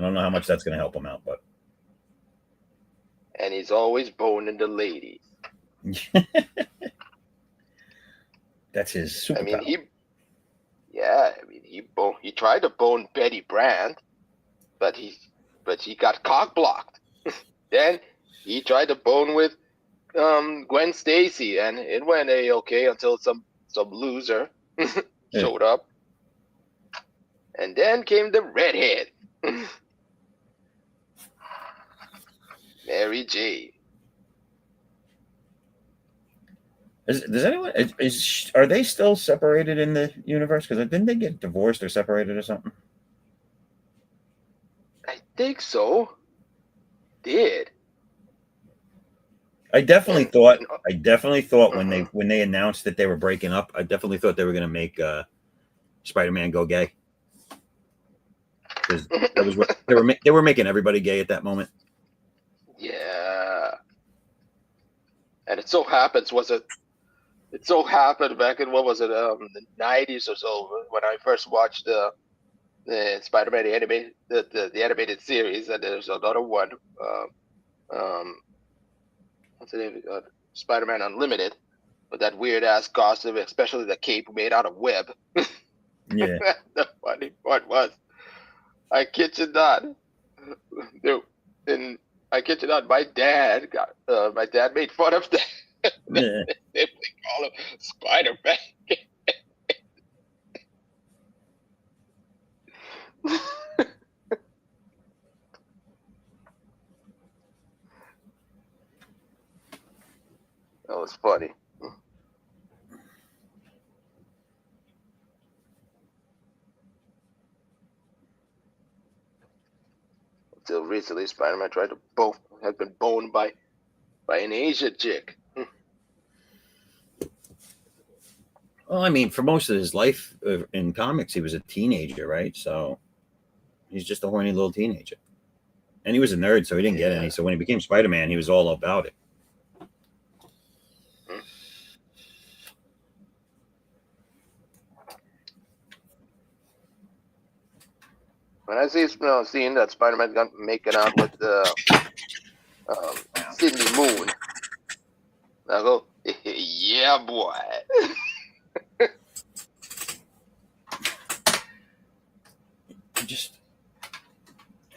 don't know how much that's going to help him out, but. And he's always boning the ladies. That's his superpower. He tried to bone Betty Brant, but he got cock blocked. Then he tried to bone with Gwen Stacy, and it went okay until some lloser showed up, and then came the redhead, Mary Jane. Does anyone are they still separated in the universe? Because didn't they get divorced or separated or something? I think so. Did. I definitely thought when they announced that they were breaking up, I definitely thought they were going to make Spider-Man go gay. Because that was what they were making everybody gay at that moment. Yeah. And it so happened back in, what was it, the 90s or so, when I first watched the Spider-Man the animated series, and there's another one, what's the name? Spider-Man Unlimited, with that weird ass costume, especially the cape made out of web. Yeah. The funny part was, I kid you not, my dad made fun of that. Yeah. They call him Spider-Man. That was funny. Until recently, Spider-Man had been boned by an Asian chick. Well, I mean, for most of his life in comics, he was a teenager, right? So he's just a horny little teenager. And he was a nerd, so he didn't get any. So when he became Spider-Man, he was all about it. When I see seeing that Spider-Man making out with Sydney Moon, I go, yeah, boy. I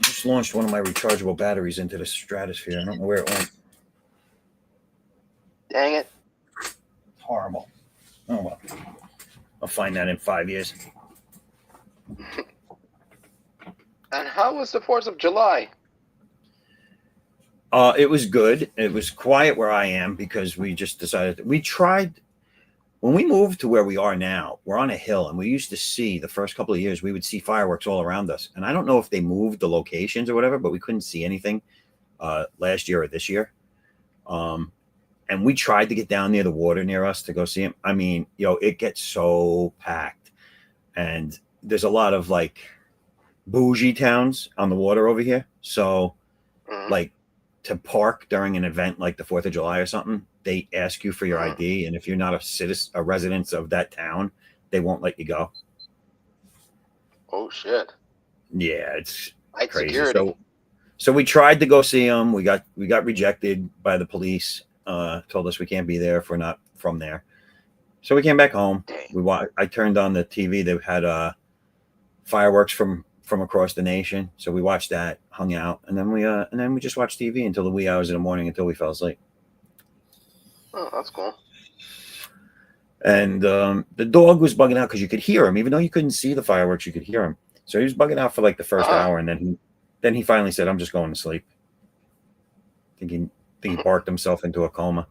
just launched one of my rechargeable batteries into the stratosphere. I don't know where it went. Dang it. Horrible. Oh, well. I'll find that in 5 years. And how was the 4th of July? It was good. It was quiet where I am because we just decided we tried. When we moved to where we are now, we're on a hill, and we used to see the first couple of years, we would see fireworks all around us. And I don't know if they moved the locations or whatever, but we couldn't see anything last year or this year. And we tried to get down near the water near us to go see them. I mean, it gets so packed, and there's a lot of like bougie towns on the water over here. So like to park during an event like the 4th of July or something, they ask you for your ID, and if you're not a citizen, a resident of that town, they won't let you go. Oh shit! Yeah, it's Night crazy. security. So we tried to go see them. We got rejected by the police. Told us we can't be there if we're not from there. So we came back home. I turned on the TV. They had fireworks from across the nation. So we watched that, hung out, and then we just watched TV until the wee hours in the morning until we fell asleep. Oh, that's cool. And the dog was bugging out because you could hear him, even though you couldn't see the fireworks. You could hear him. So he was bugging out for like the first hour, and then he finally said, "I'm just going to sleep." I think he barked himself into a coma.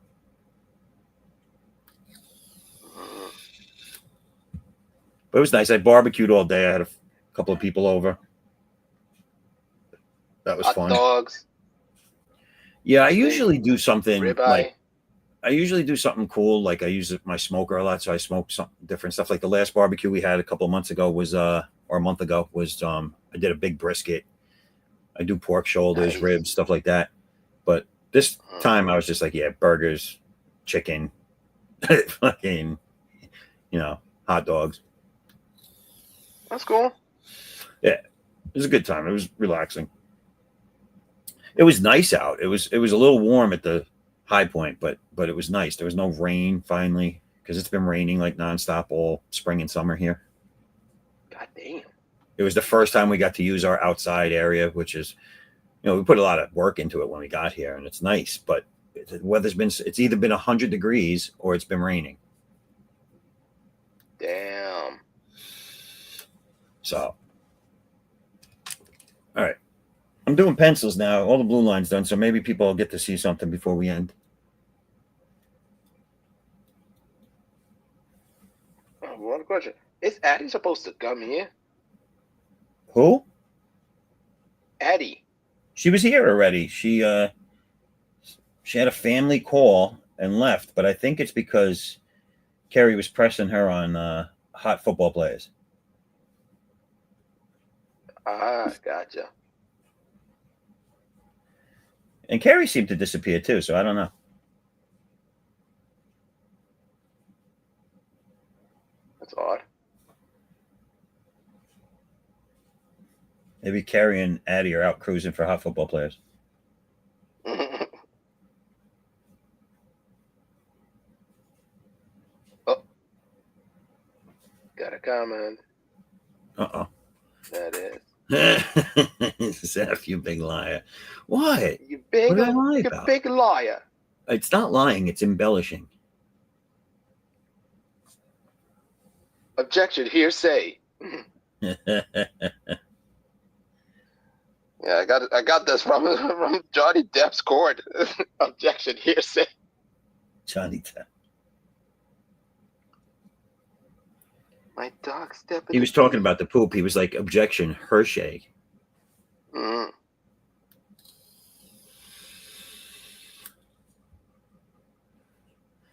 But it was nice. I barbecued all day. I had a couple of people over. That was fun. Hot dogs. Yeah, I usually do something Ribeye. Cool. Like I use my smoker a lot, so I smoke some different stuff. Like the last barbecue we had a couple of months ago was or a month ago was I did a big brisket. I do pork shoulders, ribs, stuff like that. But this time I was just like, yeah, burgers, chicken, fucking, hot dogs. That's cool. Yeah, it was a good time. It was relaxing. It was nice out. It was a little warm at the high point, but it was nice. There was no rain finally because it's been raining like nonstop all spring and summer here. God damn. It was the first time we got to use our outside area, which is, we put a lot of work into it when we got here, and it's nice. But the weather's it's either been 100 degrees or it's been raining. Damn. So, all right. I'm doing pencils now. All the blue line's done, so maybe people will get to see something before we end. One question. Is Addie supposed to come here? Who? Addie. She was here already. She had a family call and left, but I think it's because Kerry was pressing her on hot football players. Ah, gotcha. And Kerry seemed to disappear too, so I don't know. That's odd. Maybe Kerry and Addie are out cruising for hot football players. Oh. Got a comment. Uh-oh. That is. Zeph, you big liar. What? You big, What did I lie you about? big liar. It's not lying, it's embellishing. Objection, hearsay. Yeah, I got this from Johnny Depp's court. Objection, hearsay. Johnny Depp. My dog stepping. He was talking about the poop. He was like, objection, Hershey. Mm.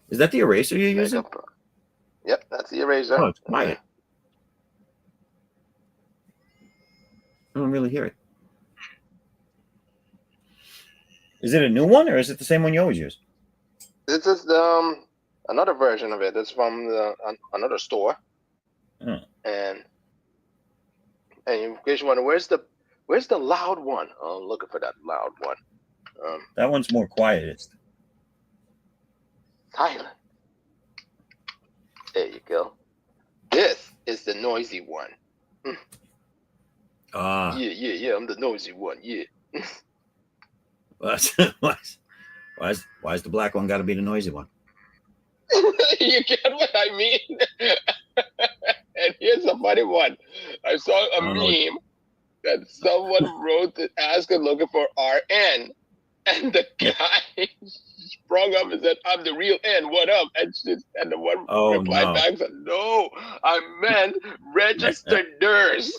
Is that the eraser you're using? Yep, that's the eraser. Oh, it's quiet. I don't really hear it. Is it a new one or is it the same one you always use? This is another version of it. It's from another store. Oh. And in case you wonder, where's the loud one? Oh, I'm looking for that loud one. That one's more quiet. Silent. There you go. This is the noisy one. Yeah. I'm the noisy one. Yeah. Why's the black one got to be the noisy one? You get what I mean? And here's a funny one. I saw a meme that someone wrote to ask and looking for RN, and the guy sprung up and said, "I'm the real N. What up?" And the one replied back and said, "No, I meant registered nurse."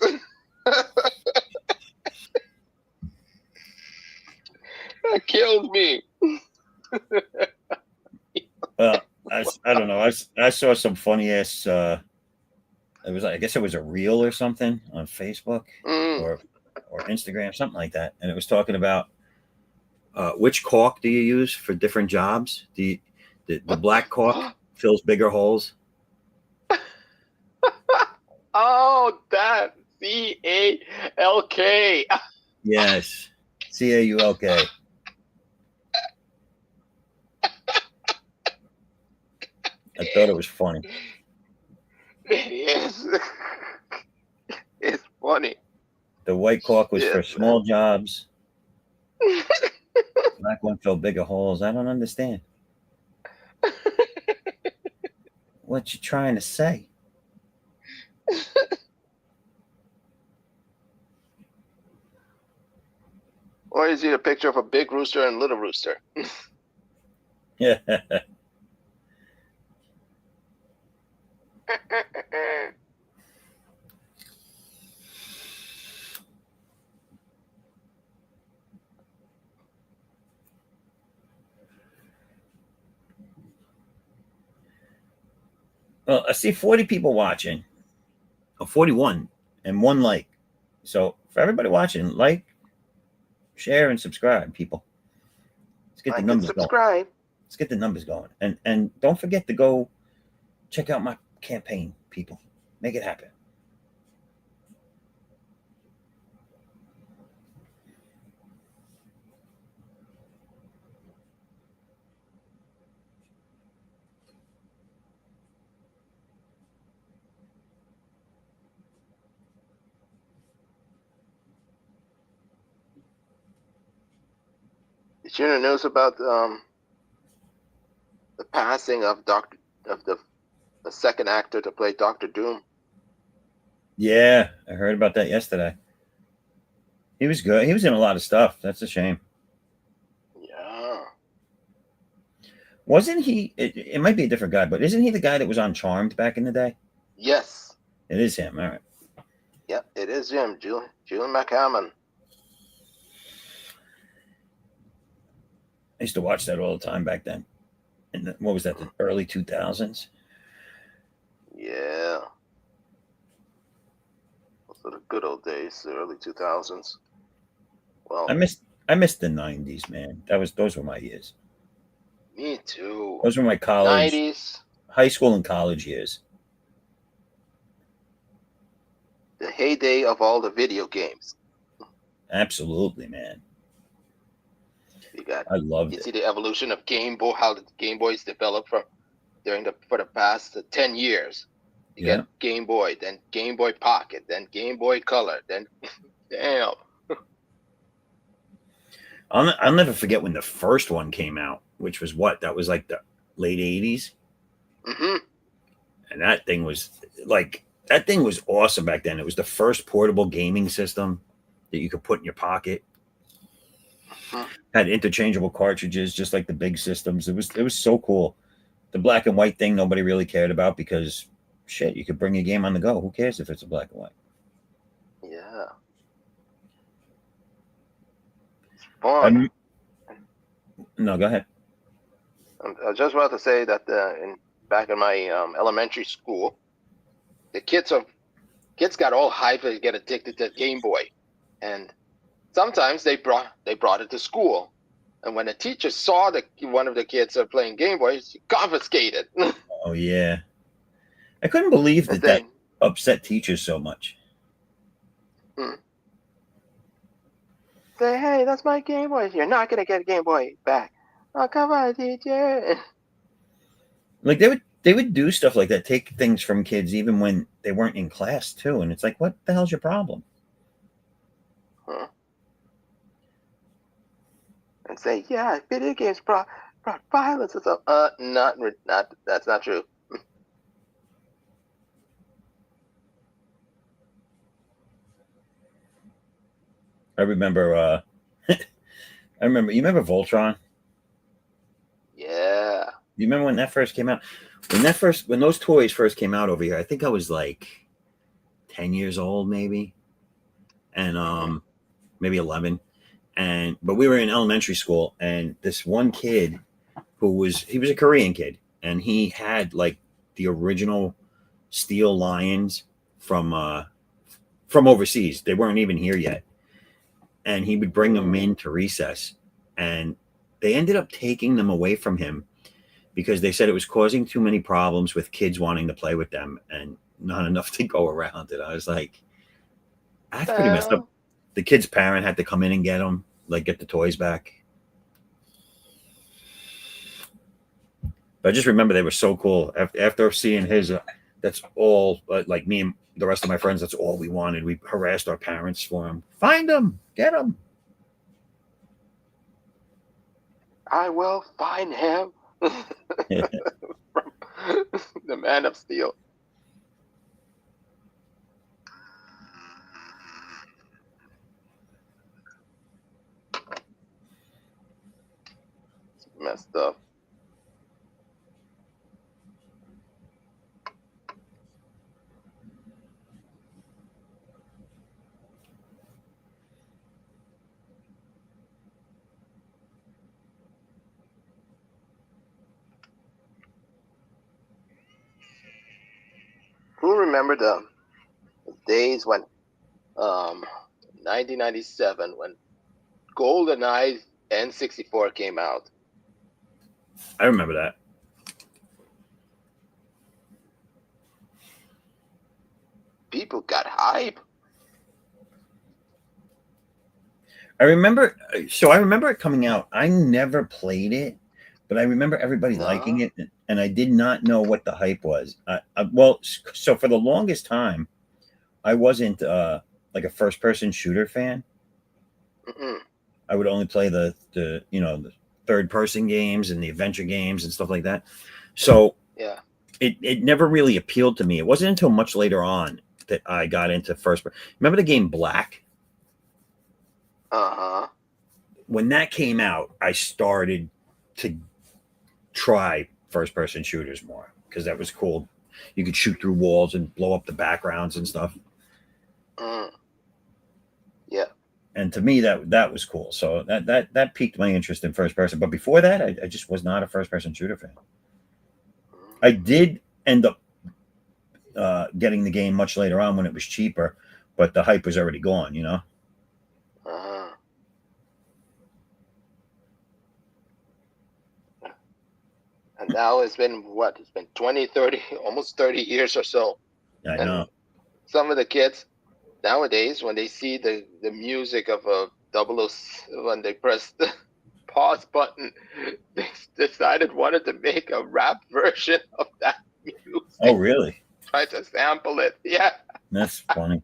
That kills me. I don't know. I saw some funny ass. It was, I guess it was a reel or something on Facebook or Instagram, something like that, and it was talking about which caulk do you use for different jobs? The black caulk fills bigger holes. Oh, that CALK. Yes, CAULK. I thought it was funny. It is. It's funny. The white caulk was Yes, for man. small jobs. Black one filled bigger holes. I don't understand. What you trying to say? Or is it a picture of a big rooster and little rooster? Yeah. Well, I see 40 people watching, or 41, and 1 like. So for everybody watching, like, share, and subscribe, people. Let's get the numbers going. Subscribe. Let's get the numbers going. And don't forget to go check out my campaign, people. Make it happen. Did you hear the news about the passing of the second actor to play Doctor Doom? Yeah, I heard about that yesterday. He was good. He was in a lot of stuff. That's a shame. Yeah. Wasn't he? It might be a different guy, but isn't he the guy that was on Charmed back in the day? Yes. It is him. All right. Yep, it is him, Julian McHammond. I used to watch that all the time back then. And what was that? The early 2000s. Yeah. Those were the good old days, the early 2000s. Well, I missed the 90s, man. Those were my years. me too. Those were my college, 90s, high school, and college years. the heyday of all the video games. Absolutely, man. I loved You it. see the evolution of Game Boy, how the Game Boys developed for the past 10 years. You get Game Boy, then Game Boy Pocket, then Game Boy Color, then damn. I'll never forget when the first one came out, which was what? That was like the late 80s. Mm-hmm. And that thing was awesome back then. It was the first portable gaming system that you could put in your pocket. Had interchangeable cartridges, just like the big systems. It was so cool. The black and white thing nobody really cared about because shit, you could bring your game on the go. Who cares if it's a black and white? Yeah. It's fun. No, go ahead. I just want to say that back in my elementary school, the kids got all hyped and get addicted to Game Boy, and sometimes they brought it to school, and when the teacher saw that one of the kids are playing Game Boy, she confiscated. Oh yeah, I couldn't believe that upset teachers so much. Say, hey, that's my Game Boy. You're not gonna get a Game Boy back. Oh, come on, teacher. Like they would do stuff like that, take things from kids even when they weren't in class too, and it's like, what the hell's your problem? Huh. And say, yeah, video games brought violence and stuff. Not that's not true. I remember. You remember Voltron? Yeah. You remember when that first came out? When those toys first came out over here, I think I was like 10 years old, maybe, and maybe 11. But we were in elementary school, and this one kid he was a Korean kid, and he had like the original steel lions from overseas. They weren't even here yet, and he would bring them in to recess, and they ended up taking them away from him because they said it was causing too many problems with kids wanting to play with them and not enough to go around it. I was like, that's pretty messed up. The kid's parent had to come in and get them, like get the toys back. But I just remember they were so cool. After seeing his, that's all, like me and the rest of my friends, that's all we wanted. We harassed our parents for him. Find him, get him. I will find him. From the Man of Steel. It's messed up. Who remember the days when 1997 when GoldenEye N64 came out? I remember that. People got hype. I remember it coming out. I never played it, but I remember everybody liking it, and I did not know what the hype was. Well, so for the longest time, I wasn't like a first-person shooter fan. Mm-mm. I would only play the the third-person games and the adventure games and stuff like that. So Yeah. it never really appealed to me. It wasn't until much later on that I got into first. Remember the game Black? Uh-huh. When that came out, I started to try first-person shooters more because that was cool. You could shoot through walls and blow up the backgrounds and stuff. Mm. Yeah. And to me, that was cool. So that piqued my interest in first person. But before that, I just was not a first-person shooter fan. I did end up getting the game much later on when it was cheaper, but the hype was already gone, you know? Uh-huh. And now it's been what? It's been 20, 30, almost 30 years or so. I And know. some of the kids nowadays, when they see the music of a 00, when they press the pause button, they decided wanted to make a rap version of that music. Oh, really? Try to sample it. Yeah. That's funny.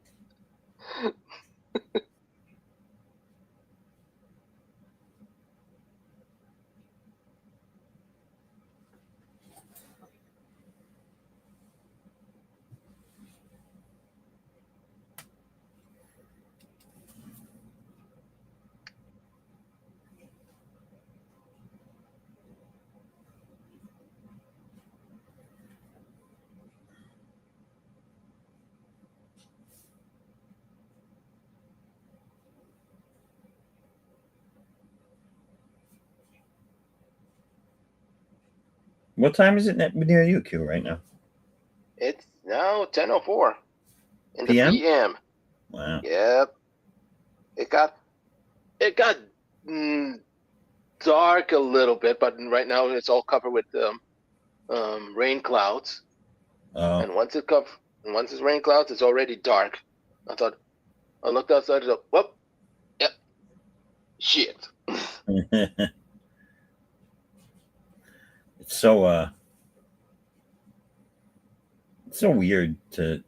What time is it near you, Q, right now? It's now 10:04 in the PM? PM. Wow. Yep. It got dark a little bit, but right now it's all covered with rain clouds. Oh. And once it's rain clouds, it's already dark. I looked outside and said, whoop, yep, shit. It's so weird to,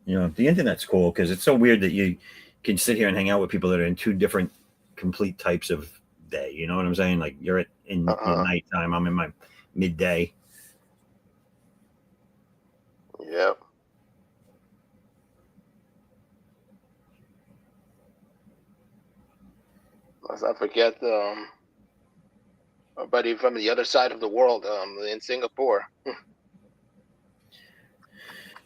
the internet's cool because it's so weird that you can sit here and hang out with people that are in two different complete types of day. You know what I'm saying? Like you're in nighttime, I'm in my midday. Yep. Let's not forget our buddy from the other side of the world, in Singapore.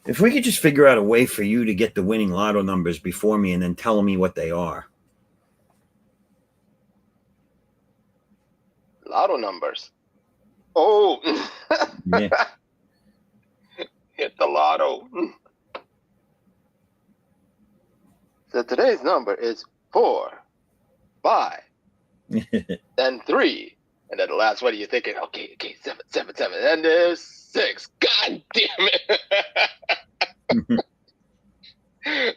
If we could just figure out a way for you to get the winning lotto numbers before me and then tell me what they are. Lotto numbers. Oh, Yeah. Hit the lotto. So today's number is 4, 5, then 3, and then the last one you're thinking, okay, 7, 7, 7, and there's 6. God damn it!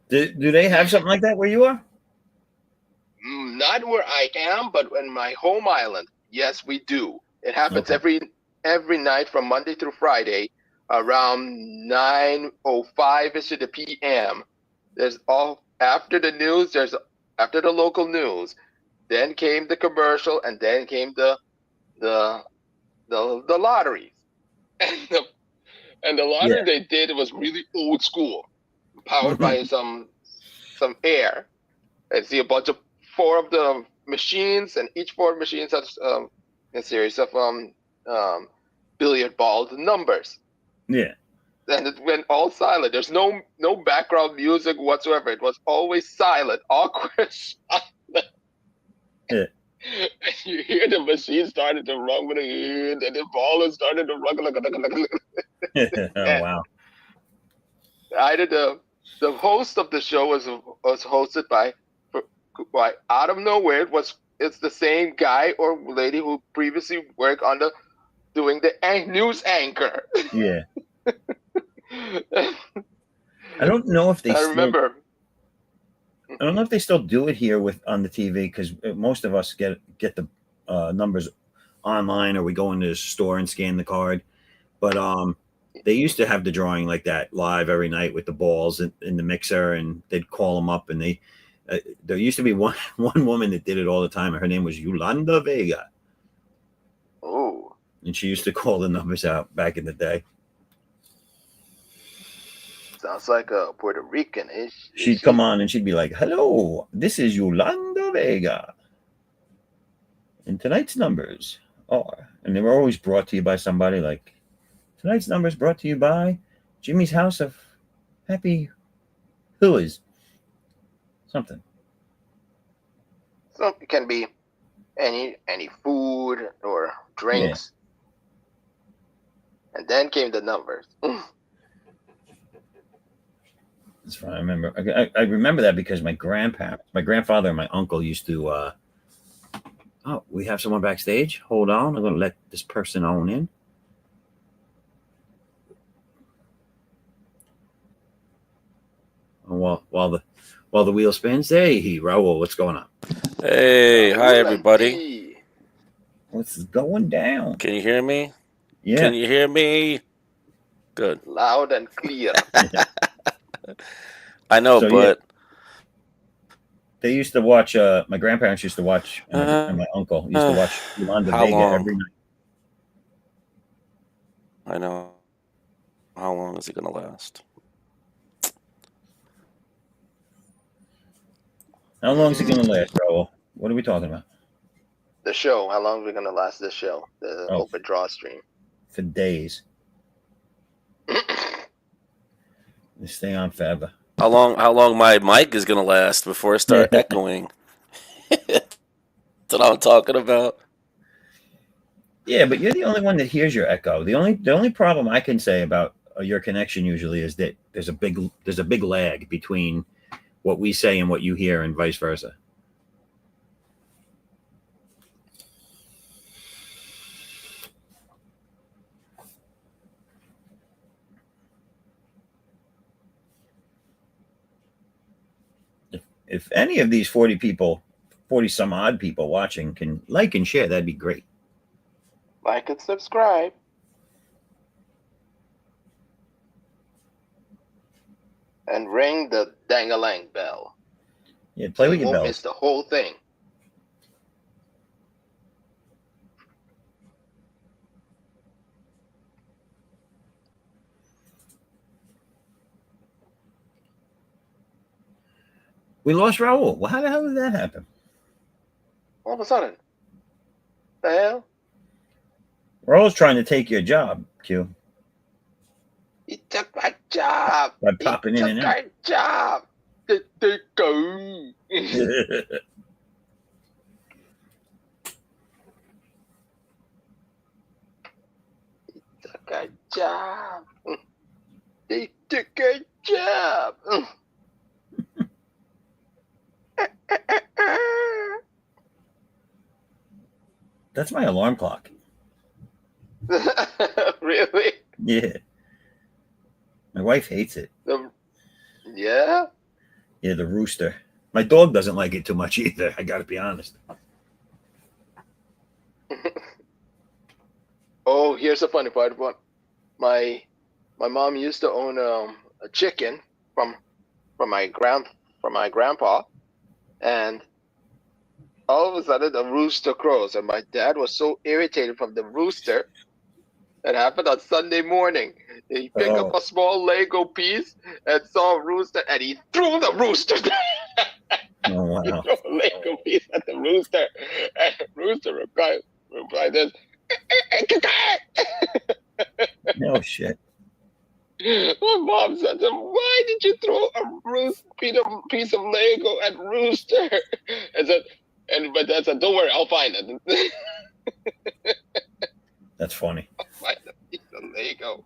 Do they have something like that where you are? Not where I am, but in my home island. Yes, we do. It happens Okay. every night from Monday through Friday, around 9:05ish of the p.m. There's all after the news. After the local news, then came the commercial, and then came the lotteries. And the lottery Yeah. they did was really old school, powered by some air. And see a bunch of 4 of the machines, and each 4 machines has a series of billiard balls and numbers. Yeah. And it went all silent. There's no background music whatsoever. It was always silent, awkward silent. Yeah. And you hear the machine started to run with the hand, and the ball started to run. Oh wow. Either the host of the show was hosted by out of nowhere it's the same guy or lady who previously worked on doing the news anchor. Yeah. I don't know if they I still. remember. I don't know if they still do it here on the TV, because most of us get the numbers online, or we go into the store and scan the card. But they used to have the drawing like that live every night with the balls in the mixer, and they'd call them up, and there used to be one woman that did it all the time. Her name was Yolanda Vega, Oh, and she used to call the numbers out back in the day. sounds like a Puerto Rican. She'd come on and she'd be like, "Hello, this is Yolanda Vega, and tonight's numbers are," and they were always brought to you by somebody. Like, tonight's numbers brought to you by Jimmy's House of Happy Hooey's. Something. So it can be any food or drinks. And then came the numbers. That's fine. I remember. I remember that because my grandfather, and my uncle used to. Oh, we have someone backstage. Hold on, I'm going to let this person on in. While the wheel spins. Hey, Raul, what's going on? Hey, hi everybody. What's going down? Can you hear me? Yeah. Can you hear me? Good. Loud and clear. I know, So, but they used to watch. My grandparents used to watch, and my uncle used to watch Yolanda how Vega long? every night. I know. How long is it gonna last? How long is it going to last, Raul? What are we talking about? The show. How long are we gonna last this show? The open draw stream. For days. They stay on forever. How long my mic is gonna last before I start echoing? That's what I'm talking about. Yeah, but you're the only one that hears your echo. The only problem I can say about your connection usually is that there's a big lag between what we say and what you hear, and vice versa. If any of these 40 some odd people watching can like and share, that'd be great. Like and subscribe. And ring the dang-a-lang bell. Yeah, play with You your won't bells. miss the whole thing. We lost Raul. Well, how the hell did that happen? All of a sudden. The hell? Raul's trying to take your job, Q. He took my job. By popping in and out. He took my job. They go. Took a job. They took a job. That's my alarm clock. Really? Yeah. My wife hates it. Yeah. Yeah, the rooster. My dog doesn't like it too much either. I got to be honest. Oh, here's the funny part. What my mom used to own a chicken from my grandpa, and all of a sudden the rooster crows, and my dad was so irritated from the rooster. It happened on Sunday morning. He picked up Oh. a small Lego piece and saw a rooster, and he threw the rooster. Oh, He wow. threw a Lego piece at the rooster, and the rooster replied this. No shit. My mom said to him, "Why did you throw a piece of Lego at Rooster?" But Dad said, "Don't worry, I'll find it." That's funny. I'll find the piece of Lego.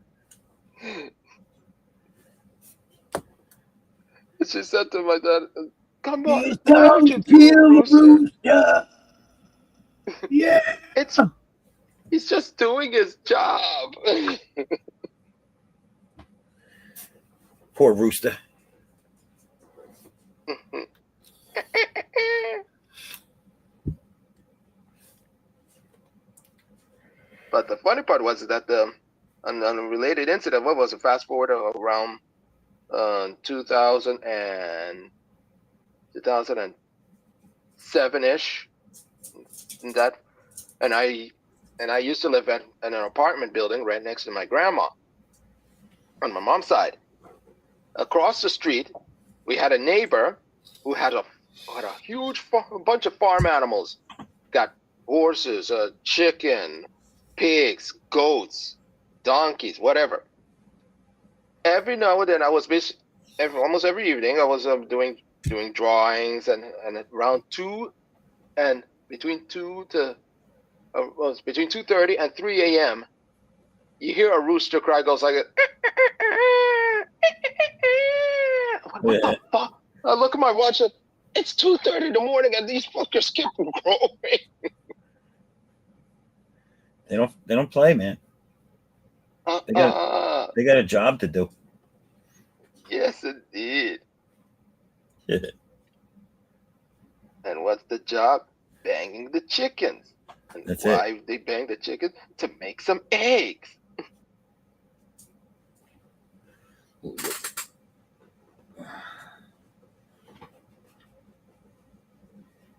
She said to my dad, "Come on, It's why time did to you throw kill the Rooster? rooster. Yeah. He's just doing his job." Poor rooster. But the funny part was that on a related incident, what was it? Fast forward around 2007-ish, and I used to live in an apartment building right next to my grandma on my mom's side. Across the street, we had a neighbor who had a huge bunch of farm animals. Got horses, chicken, pigs, goats, donkeys, whatever. Every now and then, I was almost every evening, I was doing drawings, and around 2 and between 2:30 and 3 a.m. you hear a rooster cry, goes like it. What the fuck? I look at my watch. It's 2:30 in the morning, and these fuckers keep growing. They don't play, man. They got a job to do. Yes, indeed. Yeah. And what's the job? Banging the chickens. And That's why they bang the chickens? To make some eggs.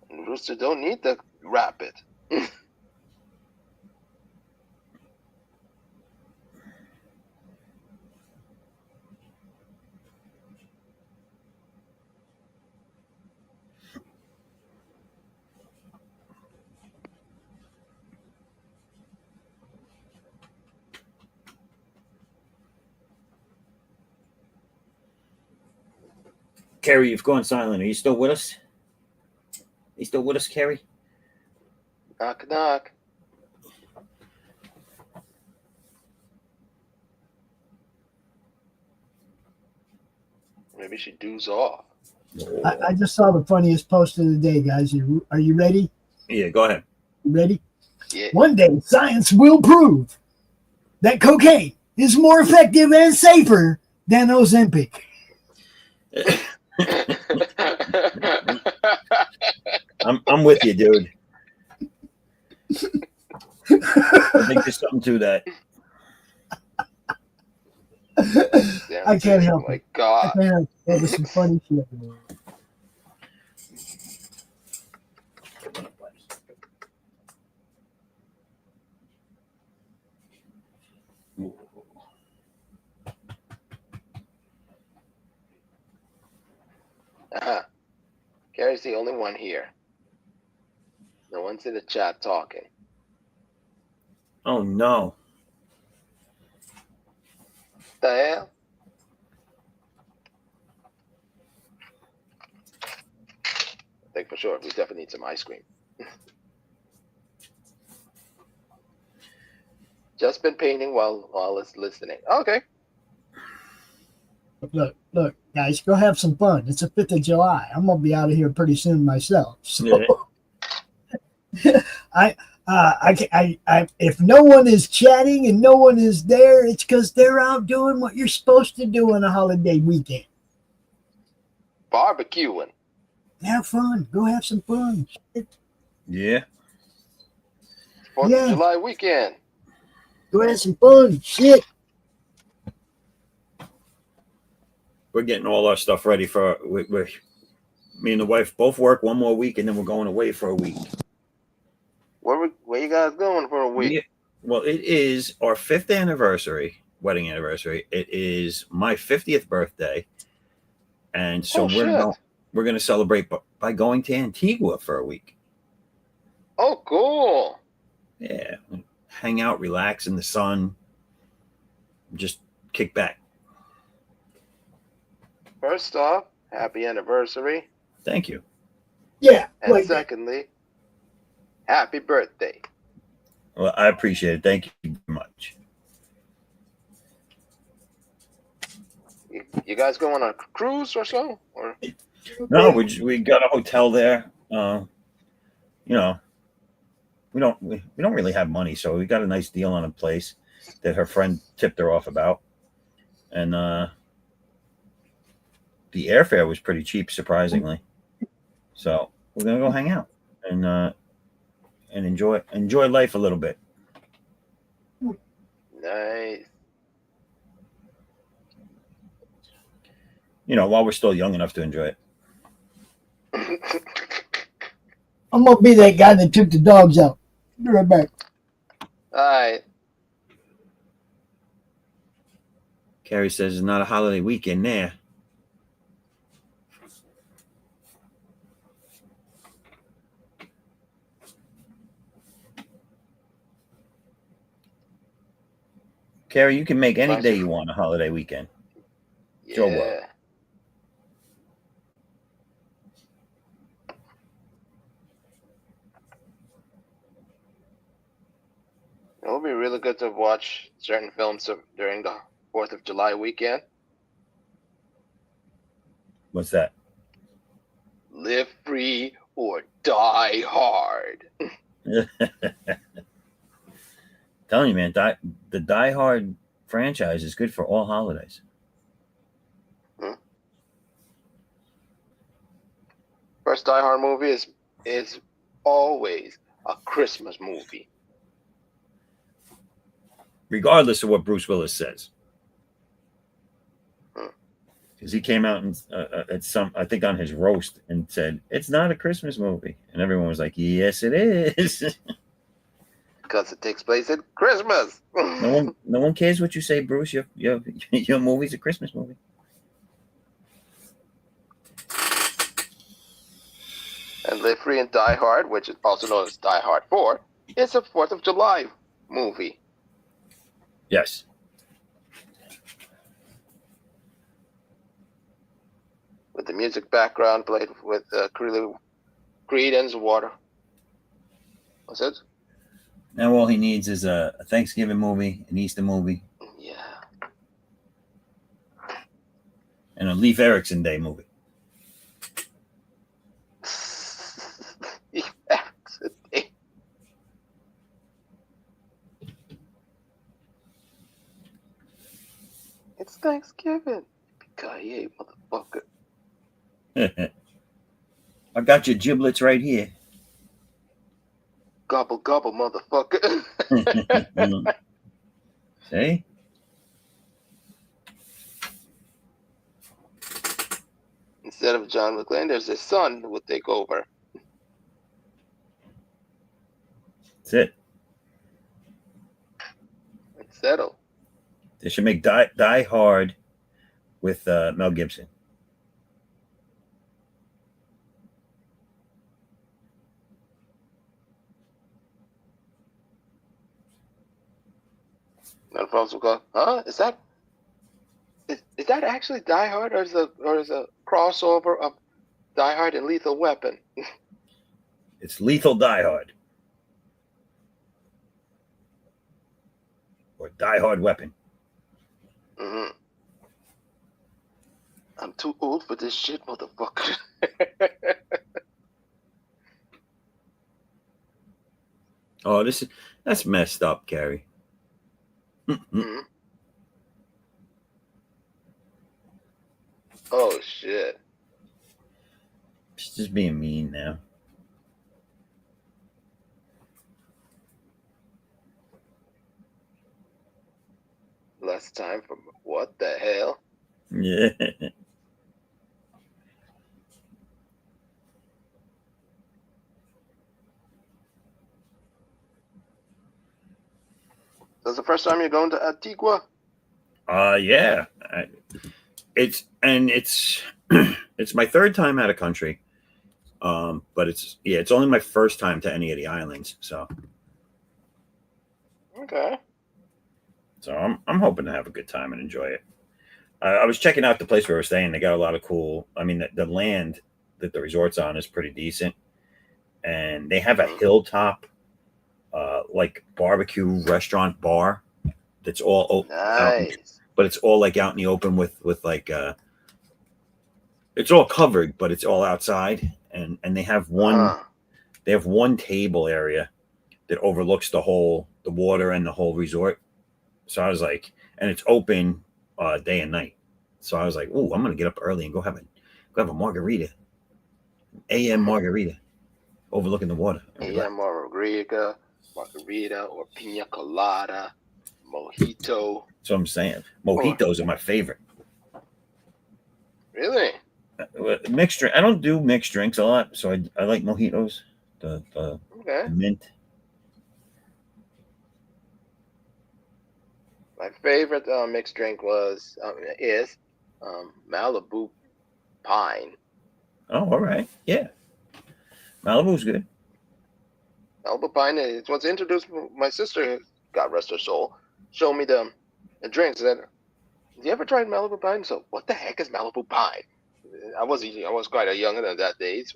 And rooster don't need to wrap it. Carrie, you've gone silent. Are you still with us? You still with us, Carrie? Knock, knock. Maybe she doze off. I just saw the funniest post of the day, guys. Are you ready? Yeah, go ahead. You ready? Yeah. One day, science will prove that cocaine is more effective and safer than Ozempic. I'm with you, dude. I think there's something to that. I can't help Oh my it. God. I can't help it. That was some funny shit. Gary's the only one here. No one's in the chat talking. Oh no. The hell? I think for sure we definitely need some ice cream. Just been painting while it's listening. Okay. look, guys, go have some fun. It's the 5th of July. I'm gonna be out of here pretty soon myself. So Yeah. if no one is chatting and no one is there, it's because they're out doing what you're supposed to do on a holiday weekend. Barbecuing. Have fun. Go have some fun. Yeah. 4th Yeah. of July weekend. Go have some fun. Shit. We're getting all our stuff ready for. Me and the wife both work one more week, and then we're going away for a week. Where you guys going for a week? Well, it is our 5th anniversary, wedding anniversary. It is my 50th birthday, and so we're going to celebrate by going to Antigua for a week. Oh, cool. Yeah, hang out, relax in the sun, just kick back. First off, happy anniversary. Thank you. Yeah. And Like secondly, happy birthday. Well, I appreciate it. Thank you very much. You guys going on a cruise or so? Or No, we got a hotel there. You know, we don't really have money, so we got a nice deal on a place that her friend tipped her off about, and the airfare was pretty cheap, surprisingly. So we're gonna go hang out and enjoy life a little bit. nice. You know, while we're still young enough to enjoy it. I'm gonna be that guy that took the dogs out. Be right back. All right. Carrie says it's not a holiday weekend there. Carrie, you can make any day you want a holiday weekend. Yeah. Joe will. It would be really good to watch certain films during the 4th of July weekend. What's that? Live Free or Die Hard. Telling you, man, the Die Hard franchise is good for all holidays. First Die Hard movie is always a Christmas movie. Regardless of what Bruce Willis says. Because he came out and at I think on his roast and said, it's not a Christmas movie. And everyone was like, yes, it is. Because it takes place at Christmas. No one cares what you say, Bruce. Your movie's a Christmas movie. And Live Free and Die Hard, which is also known as Die Hard 4, is a 4th of July movie. Yes. With the music background played with Creedence Water. What's it? Now all he needs is a Thanksgiving movie, an Easter movie, Yeah. and a Leif Erikson Day movie. It's Thanksgiving. Yippee-ki-yay, motherfucker. I got your giblets right here. Gobble, gobble, motherfucker. See? Instead of John McClane, there's his son who will take over. That's it. It's settled. They should make Die Hard with Mel Gibson. And folks will go, huh? Is that actually Die Hard, or is a crossover of Die Hard and Lethal Weapon? It's Lethal Die Hard. Or Die Hard Weapon. Mm-hmm. I'm too old for this shit, motherfucker. Oh, that's messed up, Gary. Mhm. Oh shit. She's just being mean now. Less time for what the hell? Yeah. That's the first time you're going to Antigua? Yeah. It's it's my third time out of country. But it's only my first time to any of the islands. So Okay. I'm hoping to have a good time and enjoy it. I was checking out the place where we're staying. They got a lot of cool. I mean, the land that the resort's on is pretty decent, and they have a hilltop, like barbecue restaurant bar that's all open, Nice. but it's all like out in the open with like it's all covered, but it's all outside, and they have one table area that overlooks the water and the whole resort. So I was like, and it's open day and night. So I was like, "Ooh, I'm gonna get up early and go have a margarita, AM margarita, overlooking the water." AM margarita, or pina colada, mojito. So I'm saying, mojitos are my favorite. Really? Mixed drink. I don't do mixed drinks a lot, so I like mojitos. The Okay. mint. My favorite mixed drink is Malibu Pine. Oh, all right. Yeah. Malibu's good. Malibu Pine. It was introduced. My sister, God rest her soul, showed me the drinks. Said, "Have you ever tried Malibu Pine?" So, what the heck is Malibu Pine? I was quite younger than that age.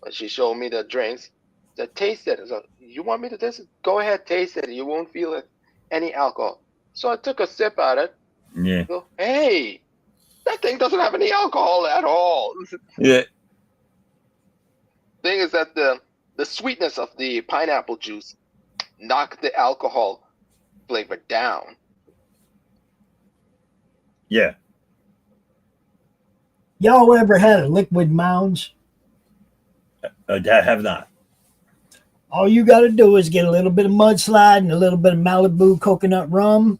But she showed me the drinks. Said, "Taste it." So, you want me to taste it? Go ahead, taste it. You won't feel any alcohol. So I took a sip at it. Yeah. Go, hey, that thing doesn't have any alcohol at all. Yeah. Thing is that the sweetness of the pineapple juice knocked the alcohol flavor down. Yeah. Y'all ever had a liquid mounds? I have not. All you got to do is get a little bit of mudslide and a little bit of Malibu coconut rum,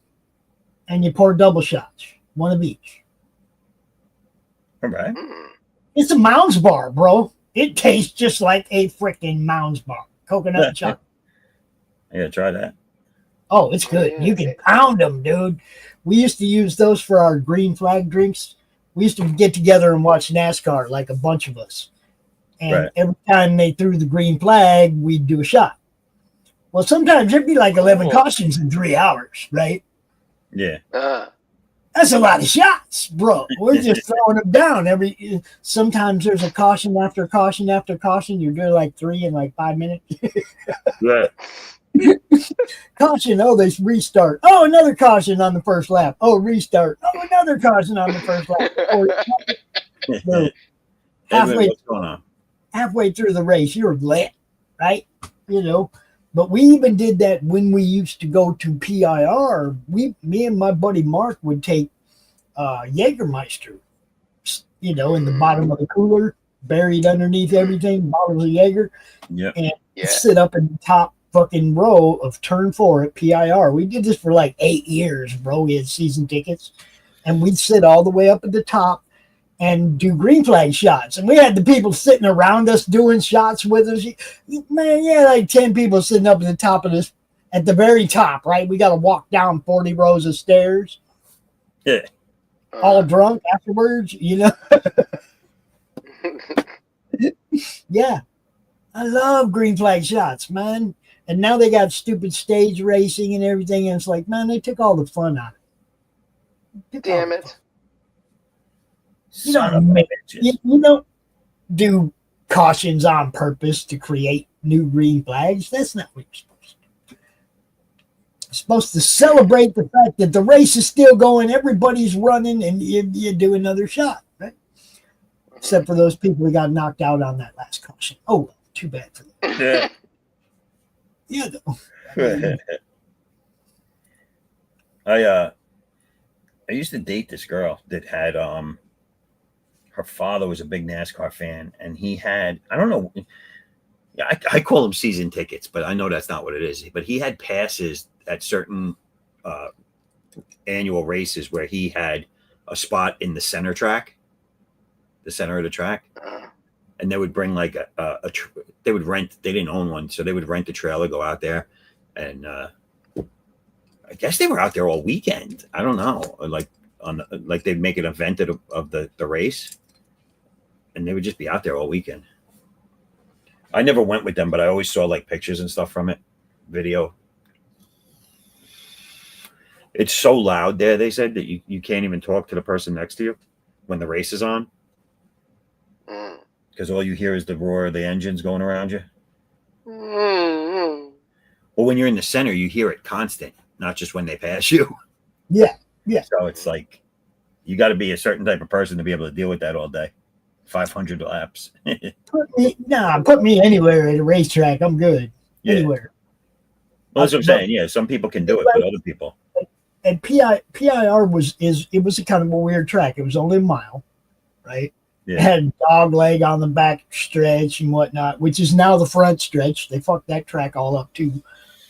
and you pour double shots, one of each. All right. It's a Mounds bar, bro. It tastes just like a freaking Mounds bar. Coconut and chocolate. Yeah, try that. Oh, it's good. Yeah. You can pound them, dude. We used to use those for our green flag drinks. We used to get together and watch NASCAR, like a bunch of us. And every time they threw the green flag, we'd do a shot. Well, sometimes it'd be like 11 cautions in 3 hours, right? Yeah. That's a lot of shots, bro. We're just throwing them down. Sometimes there's a caution after caution after caution. You're doing like 3 in like 5 minutes. Yeah. Caution. Oh, they restart. Oh, another caution on the first lap. Oh, restart. Oh, another caution on the first lap. So, Hey, what's going on? halfway through the race, you're lit, right? You know, but we even did that when we used to go to PIR. Me and my buddy Mark would take Jägermeister, you know, in the bottom of the cooler, buried underneath everything, bottles of Jaeger, and sit up in the top fucking row of turn 4 at PIR. We did this for like 8 years, bro. We had season tickets, and we'd sit all the way up at the top and do green flag shots. And we had the people sitting around us doing shots with us. Man, yeah, like 10 people sitting up at the top of this, at the very top, right? We got to walk down 40 rows of stairs. Yeah. All drunk afterwards, you know? Yeah. I love green flag shots, man. And now they got stupid stage racing and everything. And it's like, man, they took all the fun out of it. Damn it. You don't do cautions on purpose to create new green flags. That's not what you're supposed to do. You're supposed to celebrate the fact that the race is still going, everybody's running, and you do another shot, right? except for those people who got knocked out on that last caution. Oh, well, too bad for them. Yeah. Yeah, though. I used to date this girl that had her father was a big NASCAR fan, and he had, I don't know, I call them season tickets, but I know that's not what it is. But he had passes at certain annual races where he had a spot in the center track, the center of the track, and they would bring like they would rent. They didn't own one, so they would rent a trailer, go out there, and I guess they were out there all weekend. I don't know, like they'd make an event of the race, and they would just be out there all weekend. I never went with them, but I always saw like pictures and stuff from it, video. It's so loud there, they said, that you can't even talk to the person next to you when the race is on, because all you hear is the roar of the engines going around you. Well, when you're in the center, you hear it constant, not just when they pass you. Yeah. So it's like you got to be a certain type of person to be able to deal with that all day. 500 laps. Put me anywhere at a racetrack. I'm good. Yeah. Anywhere. Well, that's what I'm saying. Yeah, some people can do it, but other people. And PIR was a kind of a weird track. It was only a mile, right? Yeah. It had dog leg on the back stretch and whatnot, which is now the front stretch. They fucked that track all up too.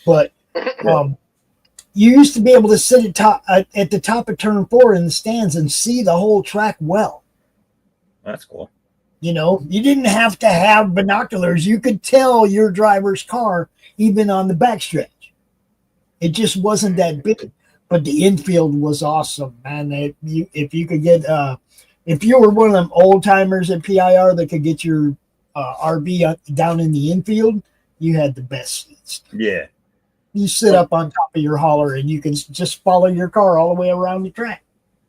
But you used to be able to sit at the top of turn 4 in the stands and see the whole track well. That's cool. You know, you didn't have to have binoculars. You could tell your driver's car even on the backstretch. It just wasn't that big. But the infield was awesome, man. If you could get, if you were one of them old timers at PIR that could get your RB down in the infield, you had the best seats. Yeah. You sit up on top of your hauler and you can just follow your car all the way around the track.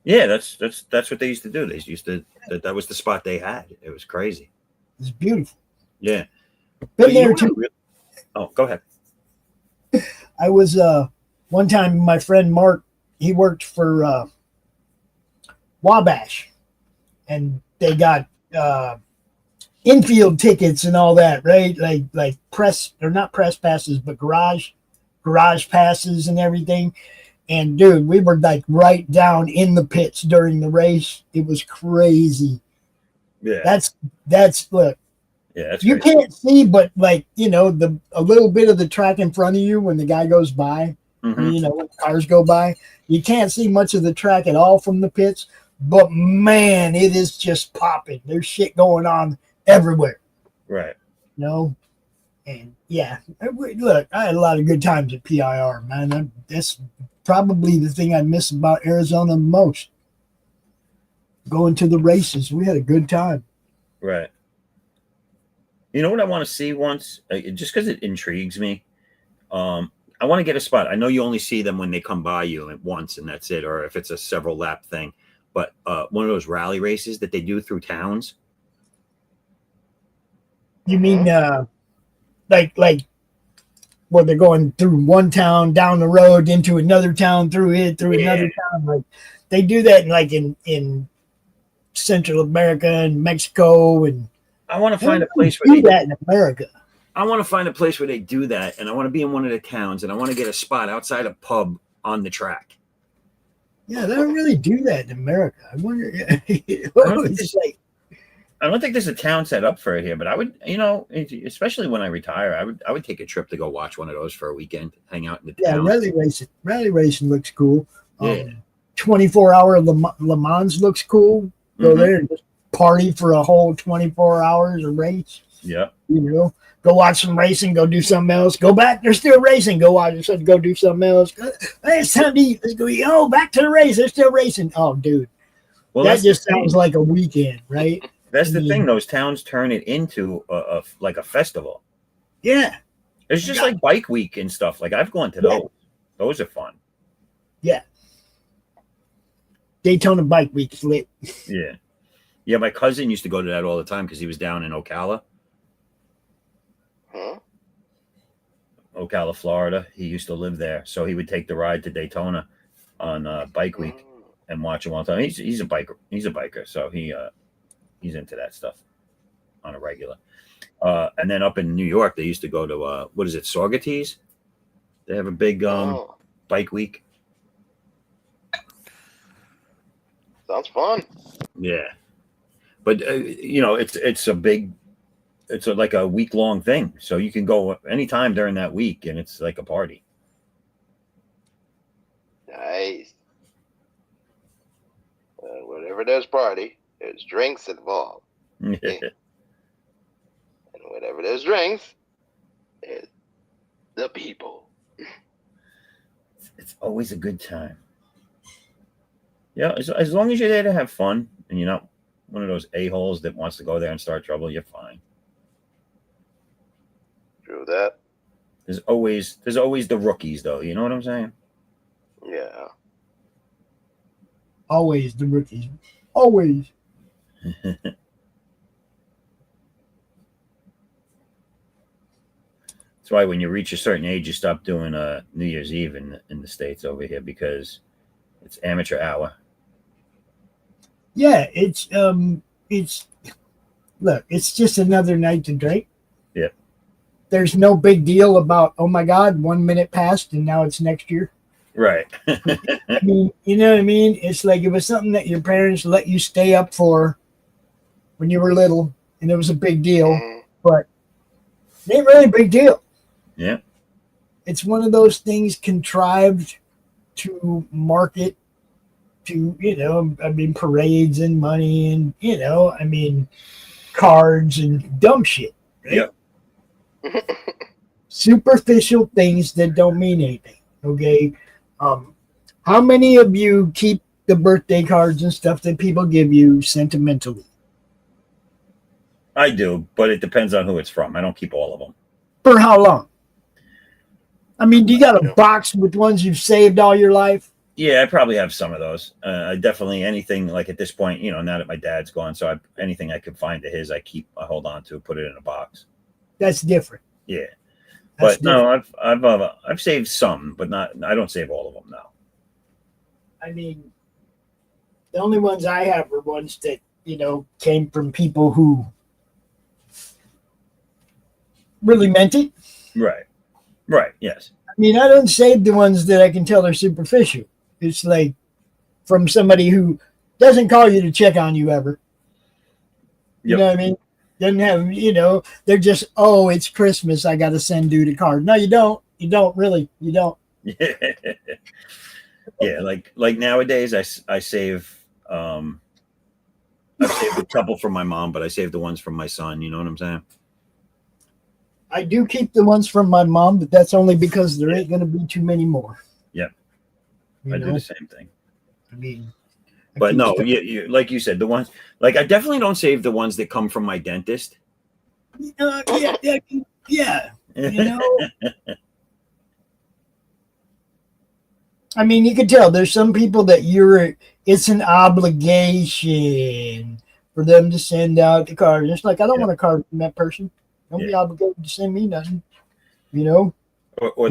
Yeah, that's what they used to do. They used to that was the spot they had. It was crazy. It's beautiful. Yeah. Been there too. Oh, go ahead. I was one time, my friend Mark, he worked for Wabash, and they got infield tickets and all that, right? Like press, or not press passes, but garage passes and everything. And dude, we were like right down in the pits during the race. It was crazy. Yeah. That's look. Yeah, that's you crazy. can't see, but like, you know, a little bit of the track in front of you when the guy goes by, or, you know, when cars go by, you can't see much of the track at all from the pits. But man, it is just popping. There's shit going on everywhere. Right. You know? And yeah, look, I had a lot of good times at PIR, man. That's probably the thing I miss about Arizona the most. Going to the races. We had a good time. Right. You know what I want to see once, just because it intrigues me. I want to get a spot. I know you only see them when they come by you at once, and that's it, or if it's a several lap thing. But one of those rally races that they do through towns. You mean like where they're going through one town, down the road, into another town, through another town? Like they do that in Central America and Mexico, and I want to find a place where they do that in America. I want to find a place where they do that, and I want to be in one of the towns, and I want to get a spot outside a pub on the track. Yeah, they don't really do that in America. I wonder. I don't think there's a town set up for it here, but I would, you know, especially when I retire, I would take a trip to go watch one of those for a weekend, hang out in the town. Yeah, rally racing looks cool. Yeah. 24-hour Le Mans looks cool. Go there and just party for a whole 24 hours of race. Yeah. You know, go watch some racing, go do something else. Go back, they're still racing. Go watch something, go do something else. Hey, it's time to eat. Let's go eat. Oh, back to the race. They're still racing. Oh, dude. Well, that just sounds like a weekend, right? That's the thing. Those towns turn it into like a festival. Yeah. It's just like bike week and stuff. Like I've gone to those. Those are fun. Yeah. Daytona Bike Week is lit. Yeah. Yeah, my cousin used to go to that all the time because he was down in Ocala. Ocala, Florida. He used to live there. So he would take the ride to Daytona on Bike Week and watch him all the time. He's a biker. So he he's into that stuff on a regular. And then up in New York, they used to go to what is it, Saugerties? They have a big bike week. Sounds fun. Yeah, but it's like a week-long thing, so you can go anytime during that week, and it's like a party. Nice. Whenever there's party, there's drinks involved. And whenever there's drinks, there's the people. It's always a good time. Yeah, as long as you're there to have fun, and you're not one of those a-holes that wants to go there and start trouble, you're fine. True that. There's always the rookies, though. You know what I'm saying? Yeah. Always the rookies. Always. That's why when you reach a certain age, you stop doing New Year's Eve in the States over here, because it's amateur hour. Yeah, it's look, it's just another night to drink. Yeah. There's no big deal about, oh my God, 1 minute passed and now it's next year. Right. I mean, you know what I mean? It's like it was something that your parents let you stay up for when you were little, and it was a big deal, but it ain't really a big deal. Yeah. It's one of those things contrived to market to, I mean, parades and money and, I mean, cards and dumb shit. Right? Yep. Superficial things that don't mean anything. Okay. How many of you keep the birthday cards and stuff that people give you sentimentally? I do, but it depends on who it's from. I don't keep all of them. For how long? I mean, do you got a box with ones you've saved all your life? Yeah, I probably have some of those. I definitely, anything like at this point, now that my dad's gone, so anything I could find of his, I hold on to, put it in a box. That's different. Yeah. That's But different. No, I've saved some, but I don't save all of them now. I mean, the only ones I have are ones that, came from people who really meant it. Right. Right. Yes. I mean, I don't save the ones that I can tell are superficial. It's like from somebody who doesn't call you to check on you ever. You know what I mean? Doesn't have, they're just, oh, it's Christmas, I got to send dude a card. No, you don't. You don't really. You don't. Yeah, like nowadays, I save. I've saved a couple from my mom, but I saved the ones from my son. You know what I'm saying? I do keep the ones from my mom, but that's only because there ain't going to be too many more. Yeah, I do the same thing. I mean, but no, you like you said, the ones like I definitely don't save the ones that come from my dentist. Yeah. I mean, you can tell there's some people that it's an obligation for them to send out the card. It's like, I don't want a card from that person. Don't be obligated to send me nothing. Or you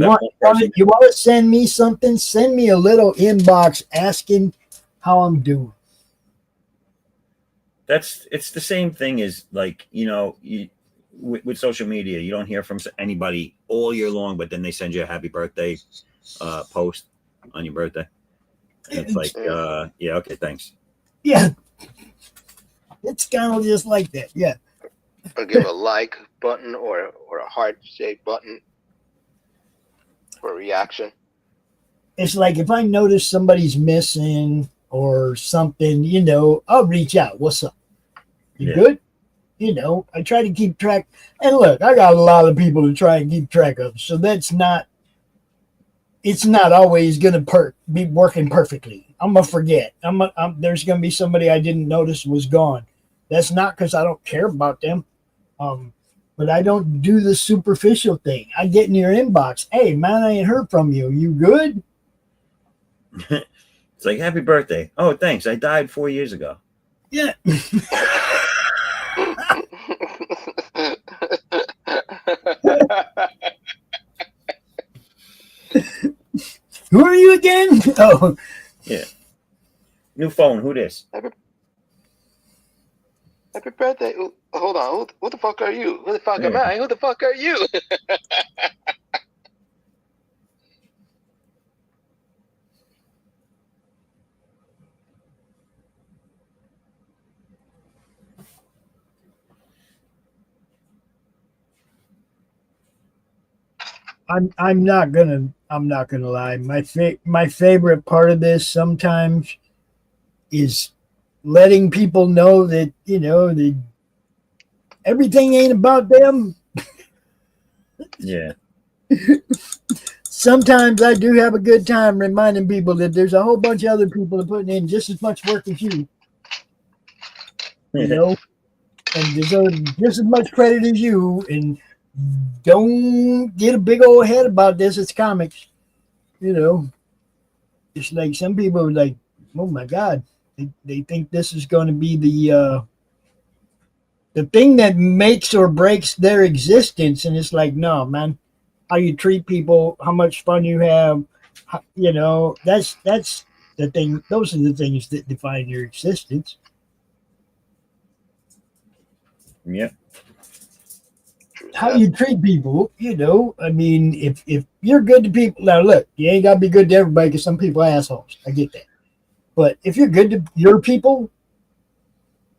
want to send me something? Send me a little inbox asking how I'm doing. It's the same thing as like, with social media, you don't hear from anybody all year long, but then they send you a happy birthday post on your birthday. And it's like, yeah, okay, thanks. Yeah. It's kind of just like that. Yeah. Or give a like button or a heart-shaped button for a reaction. It's like if I notice somebody's missing or something, I'll reach out. What's up? You good? I try to keep track. And look, I got a lot of people to try and keep track of. So it's not always going to be working perfectly. I'm going to forget. There's going to be somebody I didn't notice was gone. That's not because I don't care about them. But I don't do the superficial thing. I get in your inbox. Hey, man, I ain't heard from you. You good? It's like, happy birthday. Oh, thanks. I died 4 years ago. Yeah. Who are you again? Oh. Yeah. New phone. Who this? Happy birthday. Ooh, hold on. Who the fuck are you? Who the fuck am Yeah. I? Who the fuck are you? I'm not gonna lie. My favorite part of this sometimes is letting people know that that everything ain't about them. Yeah. Sometimes I do have a good time reminding people that there's a whole bunch of other people that are putting in just as much work as you, and deserve just as much credit as you. And don't get a big old head about this. It's comics, It's like some people are like, oh my God, they think this is going to be the thing that makes or breaks their existence. And it's like, no, man, how you treat people, how much fun you have, that's the thing. Those are the things that define your existence. Yeah. How you treat people, I mean, if you're good to people, now look, you ain't got to be good to everybody because some people are assholes. I get that. But if you're good to your people,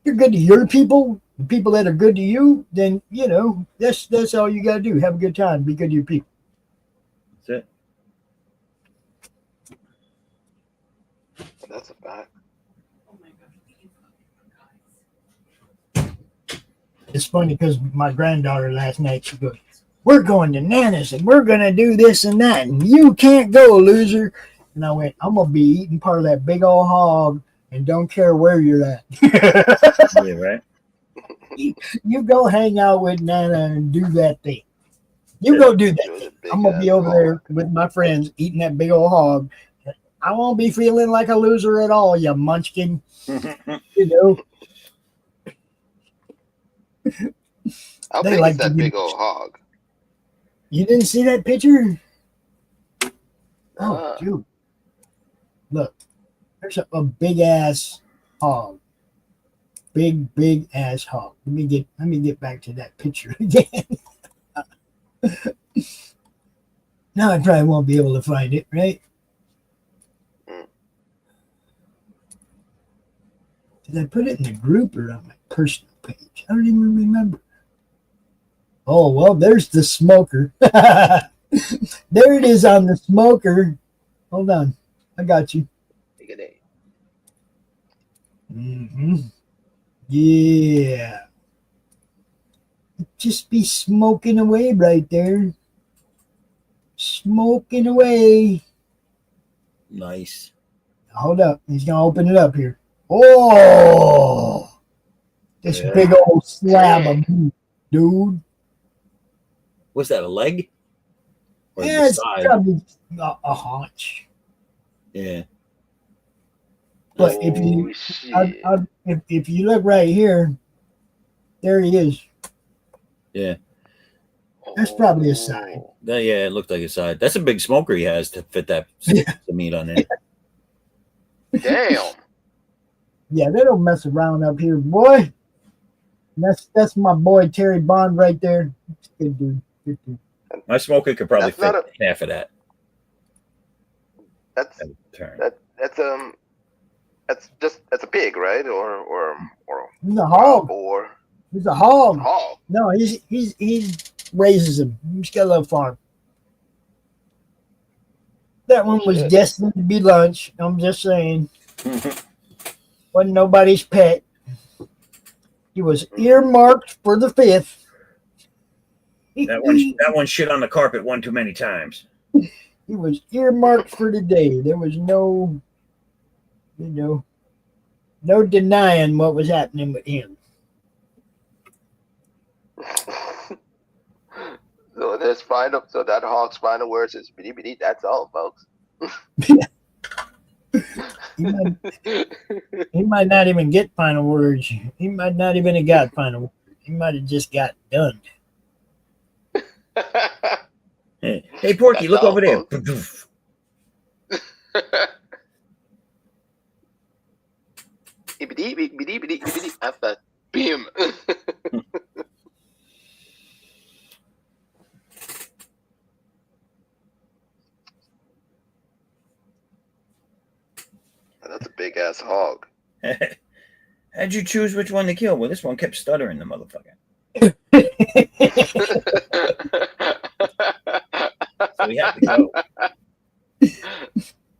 you're good to your people, the people that are good to you, then, that's all you got to do. Have a good time. Be good to your people. That's it. That's a fact. It's funny because my granddaughter last night, she goes, we're going to Nana's and we're going to do this and that. And you can't go, loser. And I went, I'm going to be eating part of that big old hog and don't care where you're at. Yeah, right. You go hang out with Nana and do that thing. You go do that thing. I'm going to be over there with my friends eating that big old hog. I won't be feeling like a loser at all, you munchkin. How They big like is to that be- big old hog? You didn't see that picture? Oh, dude. Look, there's a big ass hog. Big ass hog. Let me get back to that picture again. Now I probably won't be able to find it, right? Did I put it in the group or on my personal page? I don't even remember. Oh, well, there's the smoker. There it is on the smoker. Hold on. I got you. Mm-hmm. Yeah. Just be smoking away right there. Smoking away. Nice. Hold up. He's going to open it up here. Oh! This big old slab of meat, dude. Was that a leg? Or Yeah, the it's side? probably a haunch. Yeah. But if you look right here, there he is. Yeah. That's probably a side. Yeah, it looked like a side. That's a big smoker he has to fit that the meat on there. Damn. Yeah, they don't mess around up here, boy. That's my boy Terry Bond right there. Good dude. Good dude. My smoker could probably That's not fit half of that. That's that's a pig, right? Or He's a hog. or He's a hog. hog. No, he raises them. He's got a little farm. That one was destined to be lunch. I'm just saying. Wasn't nobody's pet. He was earmarked for the 5th. That one shit on the carpet one too many times. He was earmarked for the day. There was no denying what was happening with him. So there's final. So that hog's final words is bitty bitty. That's all, folks. He might not even get final words. He might not even have got final words. He might have just got done. Hey, Porky, look over there. That's a beam. That's a big ass hog. How'd you choose which one to kill? Well, this one kept stuttering, the motherfucker. So we had to go.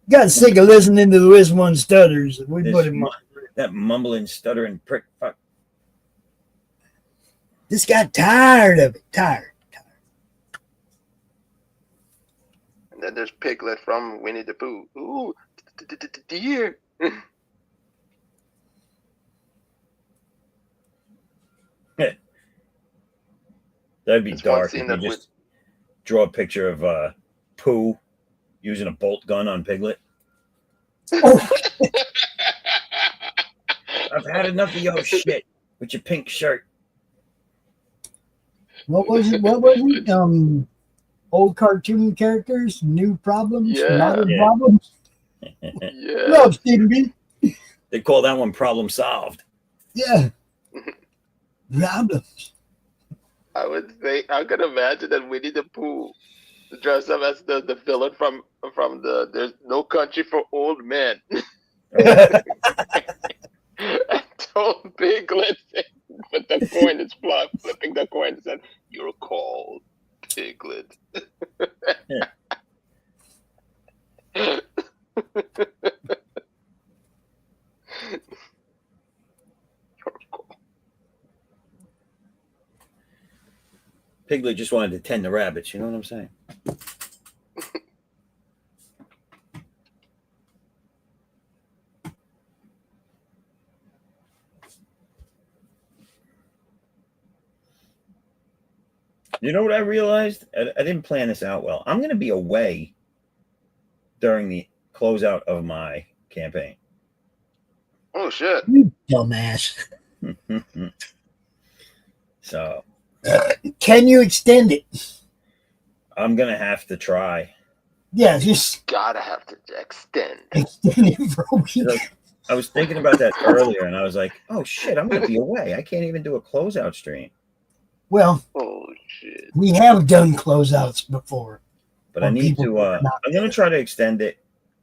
Got sick of listening to this one stutters. We This put him mu- on. that mumbling, stuttering prick. Fuck. Just got tired of it. Tired. And then there's Piglet from Winnie the Pooh. Ooh, deer. That'd be It's one dark scene if you that just draw a picture of Pooh using a bolt gun on Piglet. Oh, I've had enough of your shit with your pink shirt. what was it? What was it? Old cartoon characters, new problems, Yeah. modern Yeah. problems. Yeah. Love Stephen B. They call that one problem solved. Yeah. Problems. I would say I could imagine that Winnie the Pooh dress up as the villain from the There's No Country for Old Men. And told Piglet with the coin is flipping the coin and said, "You're called Piglet." Piglet just wanted to tend the rabbits. You know what I'm saying? You know what I realized? I didn't plan this out well. I'm going to be away during the closeout of my campaign. Oh shit! You dumbass. So Can you extend it? I'm going to have to try. Yeah, just Gotta have to extend. extend it for a week. I was thinking about that earlier, and I was like, oh, shit, I'm going to be away. I can't even do a closeout stream. Well, Oh shit! we have done closeouts before. But I Or need people to. who are not I'm going to try to extend it.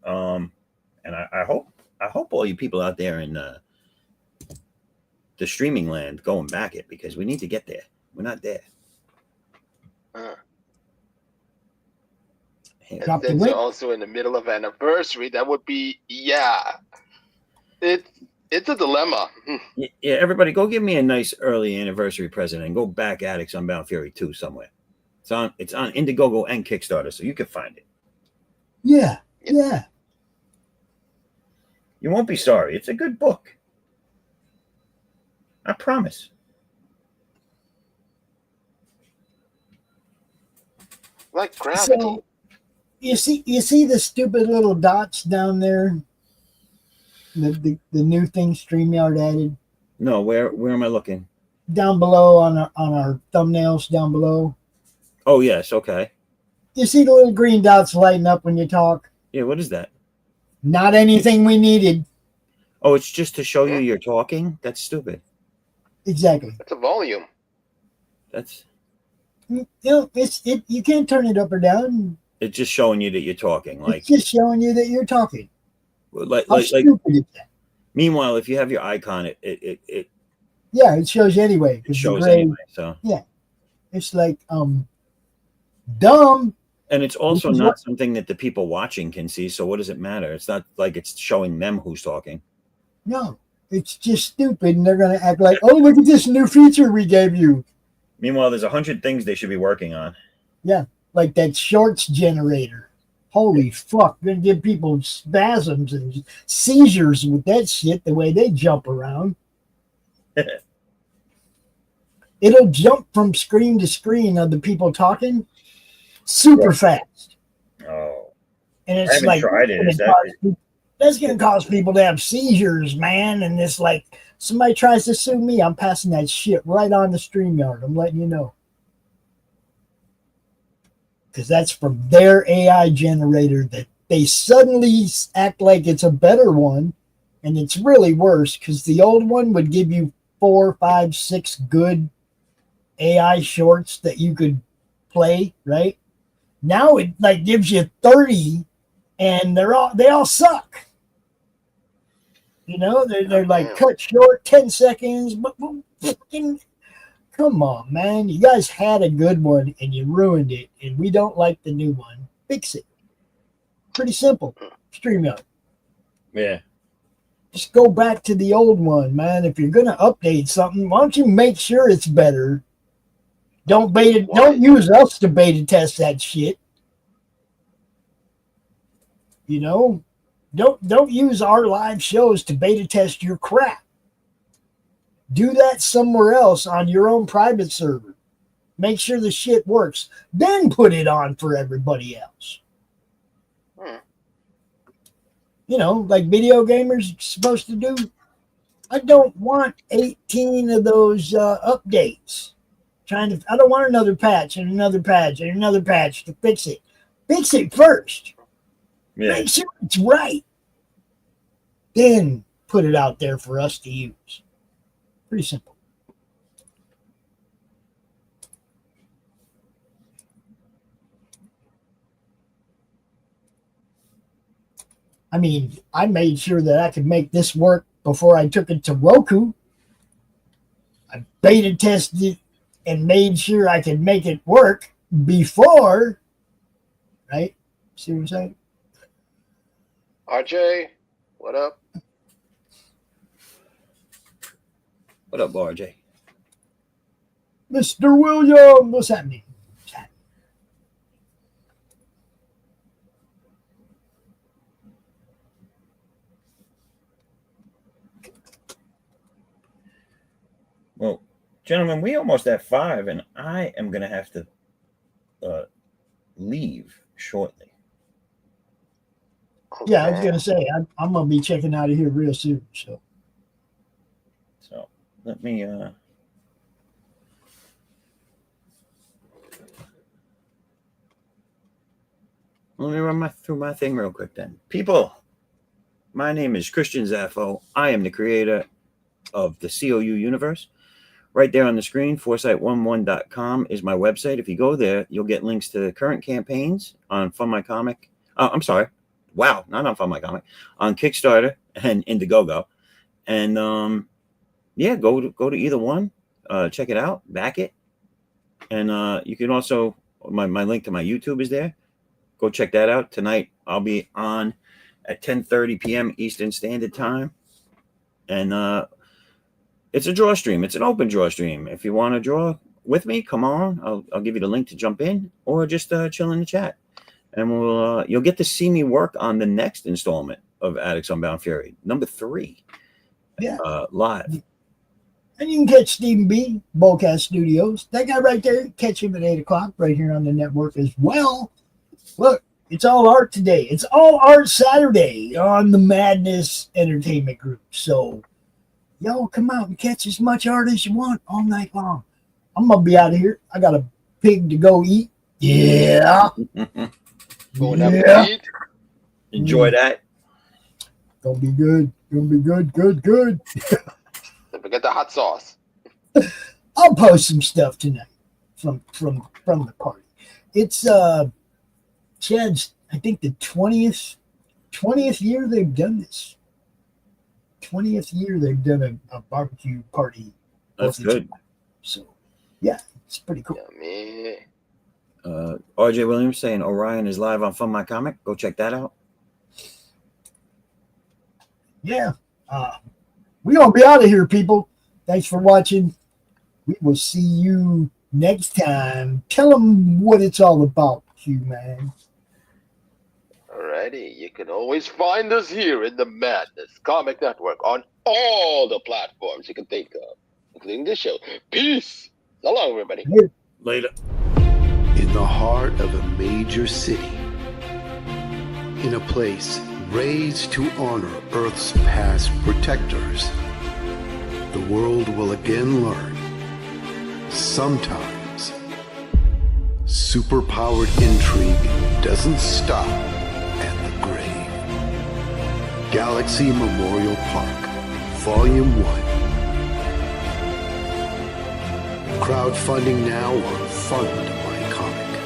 And I hope all you people out there in the streaming land go and back it, because we need to get there. We're not there. And Drop the since link. you're also in the middle of anniversary, that would be It's a dilemma. Yeah, everybody, go give me a nice early anniversary present and go back Addicts Unbound Fury 2 somewhere. It's on Indiegogo and Kickstarter, so you can find it. Yeah, yeah. You won't be sorry. It's a good book. I promise. Like gravity. So you see the stupid little dots down there? The new thing StreamYard added No, where am I looking? down below on our thumbnails down below. Oh, yes, okay. You see the little green dots lighting up when you talk? Yeah, what is that? Not anything we needed. Oh, it's just to show you you're talking? That's stupid. Exactly. It's a volume. That's You know, you can't turn it up or down. it's just showing you that you're talking. Like It's just showing you that you're talking. like How like, like stupid is that? meanwhile, if you have your icon, it Yeah, it shows you anyway. 'cause the shows gray- anyway. So It's like dumb. and it's also Which is not what- something that the people watching can see. So what does it matter? It's not like it's showing them who's talking. No, it's just stupid, and they're gonna act like, oh, look at this new feature we gave you, Meanwhile, there's 100 things they should be working on. like that shorts generator. Holy fuck, gonna give people spasms and seizures with that shit. The way they jump around, it'll jump from screen to screen of the people talking super fast, Oh, and I it's haven't like tried it. Is that's gonna cause people to have seizures, man. And it's like somebody tries to sue me, I'm passing that shit right on the StreamYard. I'm letting you know. Because that's from their AI generator that they suddenly act like it's a better one, and it's really worse because the old one would give you 4, 5, 6 good AI shorts that you could play, right? Now it like gives you 30 and they all suck. You know, they're like cut short, 10 seconds, but fucking come on, man. You guys had a good one and you ruined it, and we don't like the new one. Fix it. Pretty simple. StreamYard. Yeah. Just go back to the old one, man. If you're gonna update something, why don't you make sure it's better? Don't use us to beta test that shit. You know, don't use our live shows to beta test your crap. Do that somewhere else on your own private server. Make sure the shit works. Then put it on for everybody else. You know, like video gamers supposed to do. I don't want 18 of those updates. I don't want another patch and another patch and another patch to fix it. Fix it first. Yeah. Make sure it's right. Then put it out there for us to use. Pretty simple. I mean, I made sure that I could make this work before I took it to Roku. I beta tested it and made sure I could make it work before, right? See what I'm saying? RJ, what up? What up, RJ? Mr. William, what's happening? Well, gentlemen, we almost at 5, and I am going to have to leave shortly. Okay. Yeah, I was going to say, I'm going to be checking out of here real soon. So let me run through my thing real quick then. People, my name is Christian Zaffo. I am the creator of the COU universe. Right there on the screen, foresight11.com is my website. If you go there, you'll get links to current campaigns on Fund My Comic. I'm sorry. Wow, not on Fund My Comic. On Kickstarter and Indiegogo. And yeah, go to either one. Check it out. Back it. And you can also, my link to my YouTube is there. Go check that out. Tonight, I'll be on at 10:30 p.m. Eastern Standard Time. And it's a draw stream. It's an open draw stream. If you want to draw with me, come on. I'll give you the link to jump in, or just chill in the chat, and you'll get to see me work on the next installment of Addicts Unbound Fury, number 3. Yeah, live. And you can catch Stephen B. Bowcast Studios. That guy right there. Catch him at 8 o'clock right here on the network as well. Look, it's all art today. It's all art Saturday on the Madness Entertainment Group. So y'all come out and catch as much art as you want all night long. I'm going to be out of here. I got a pig to go eat. Yeah. Going up to eat. Enjoy that. Gonna be good. Gonna be good. Good. Don't forget the hot sauce. I'll post some stuff tonight from the party. It's Chad's, I think, the 20th year they've done this. 20th year they've done a barbecue party. That's good. So yeah, it's pretty cool. Yummy. RJ Williams saying Orion is live on Fund My Comic. Go check that out. Yeah. We're gonna be out of here, people. Thanks for watching. We will see you next time. Tell them what it's all about, Q man. Alrighty, you can always find us here in the Madness Comic Network on all the platforms you can think of, including this show. Peace. So long, everybody. Later. In the heart of a major city, in a place raised to honor Earth's past protectors, the world will again learn, sometimes, superpowered intrigue doesn't stop at the grave. Galaxy Memorial Park, Volume 1. Crowdfunding now on Fund My Comic.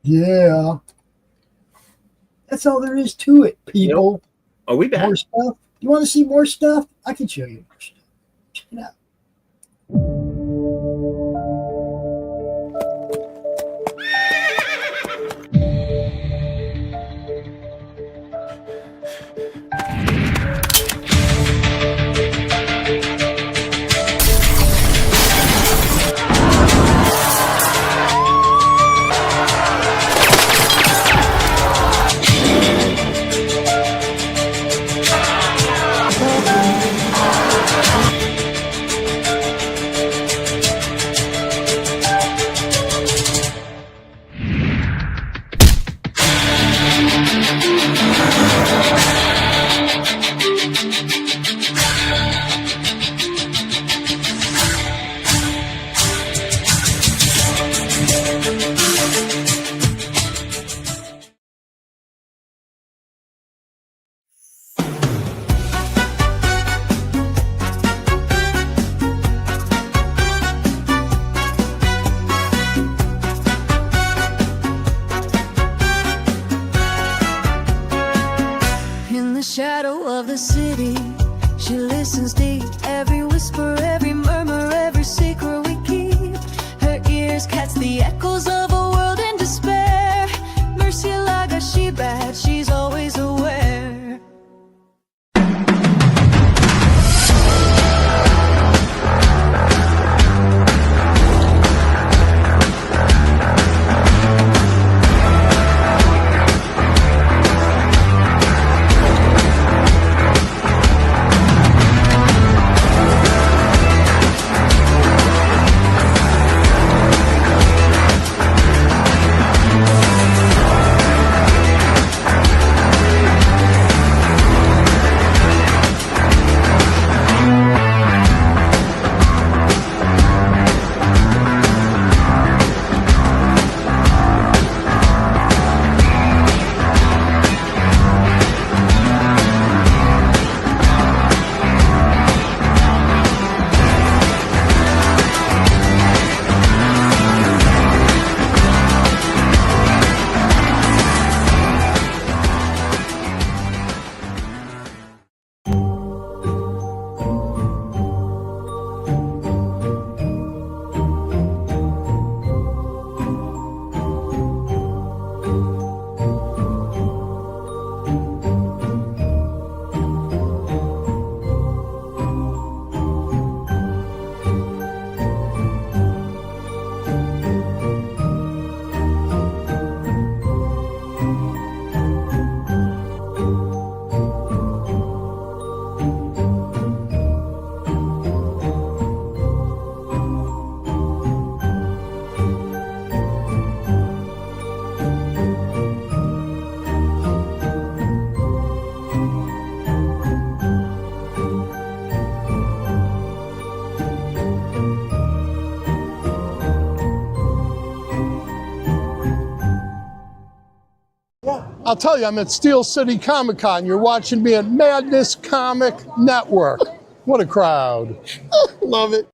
Yeah. That's all there is to it, people. Are we back? More stuff. You want to see more stuff? I can show you more stuff. Check it out. In the shadow of the city, she listens deep. Every whisper, every murmur, every secret we keep. Her ears catch the echoes of a world in despair. Murcielaga, she bad, she's always aware. I'll tell you, I'm at Steel City Comic Con. You're watching me at Madness Comic Network. What a crowd. Love it.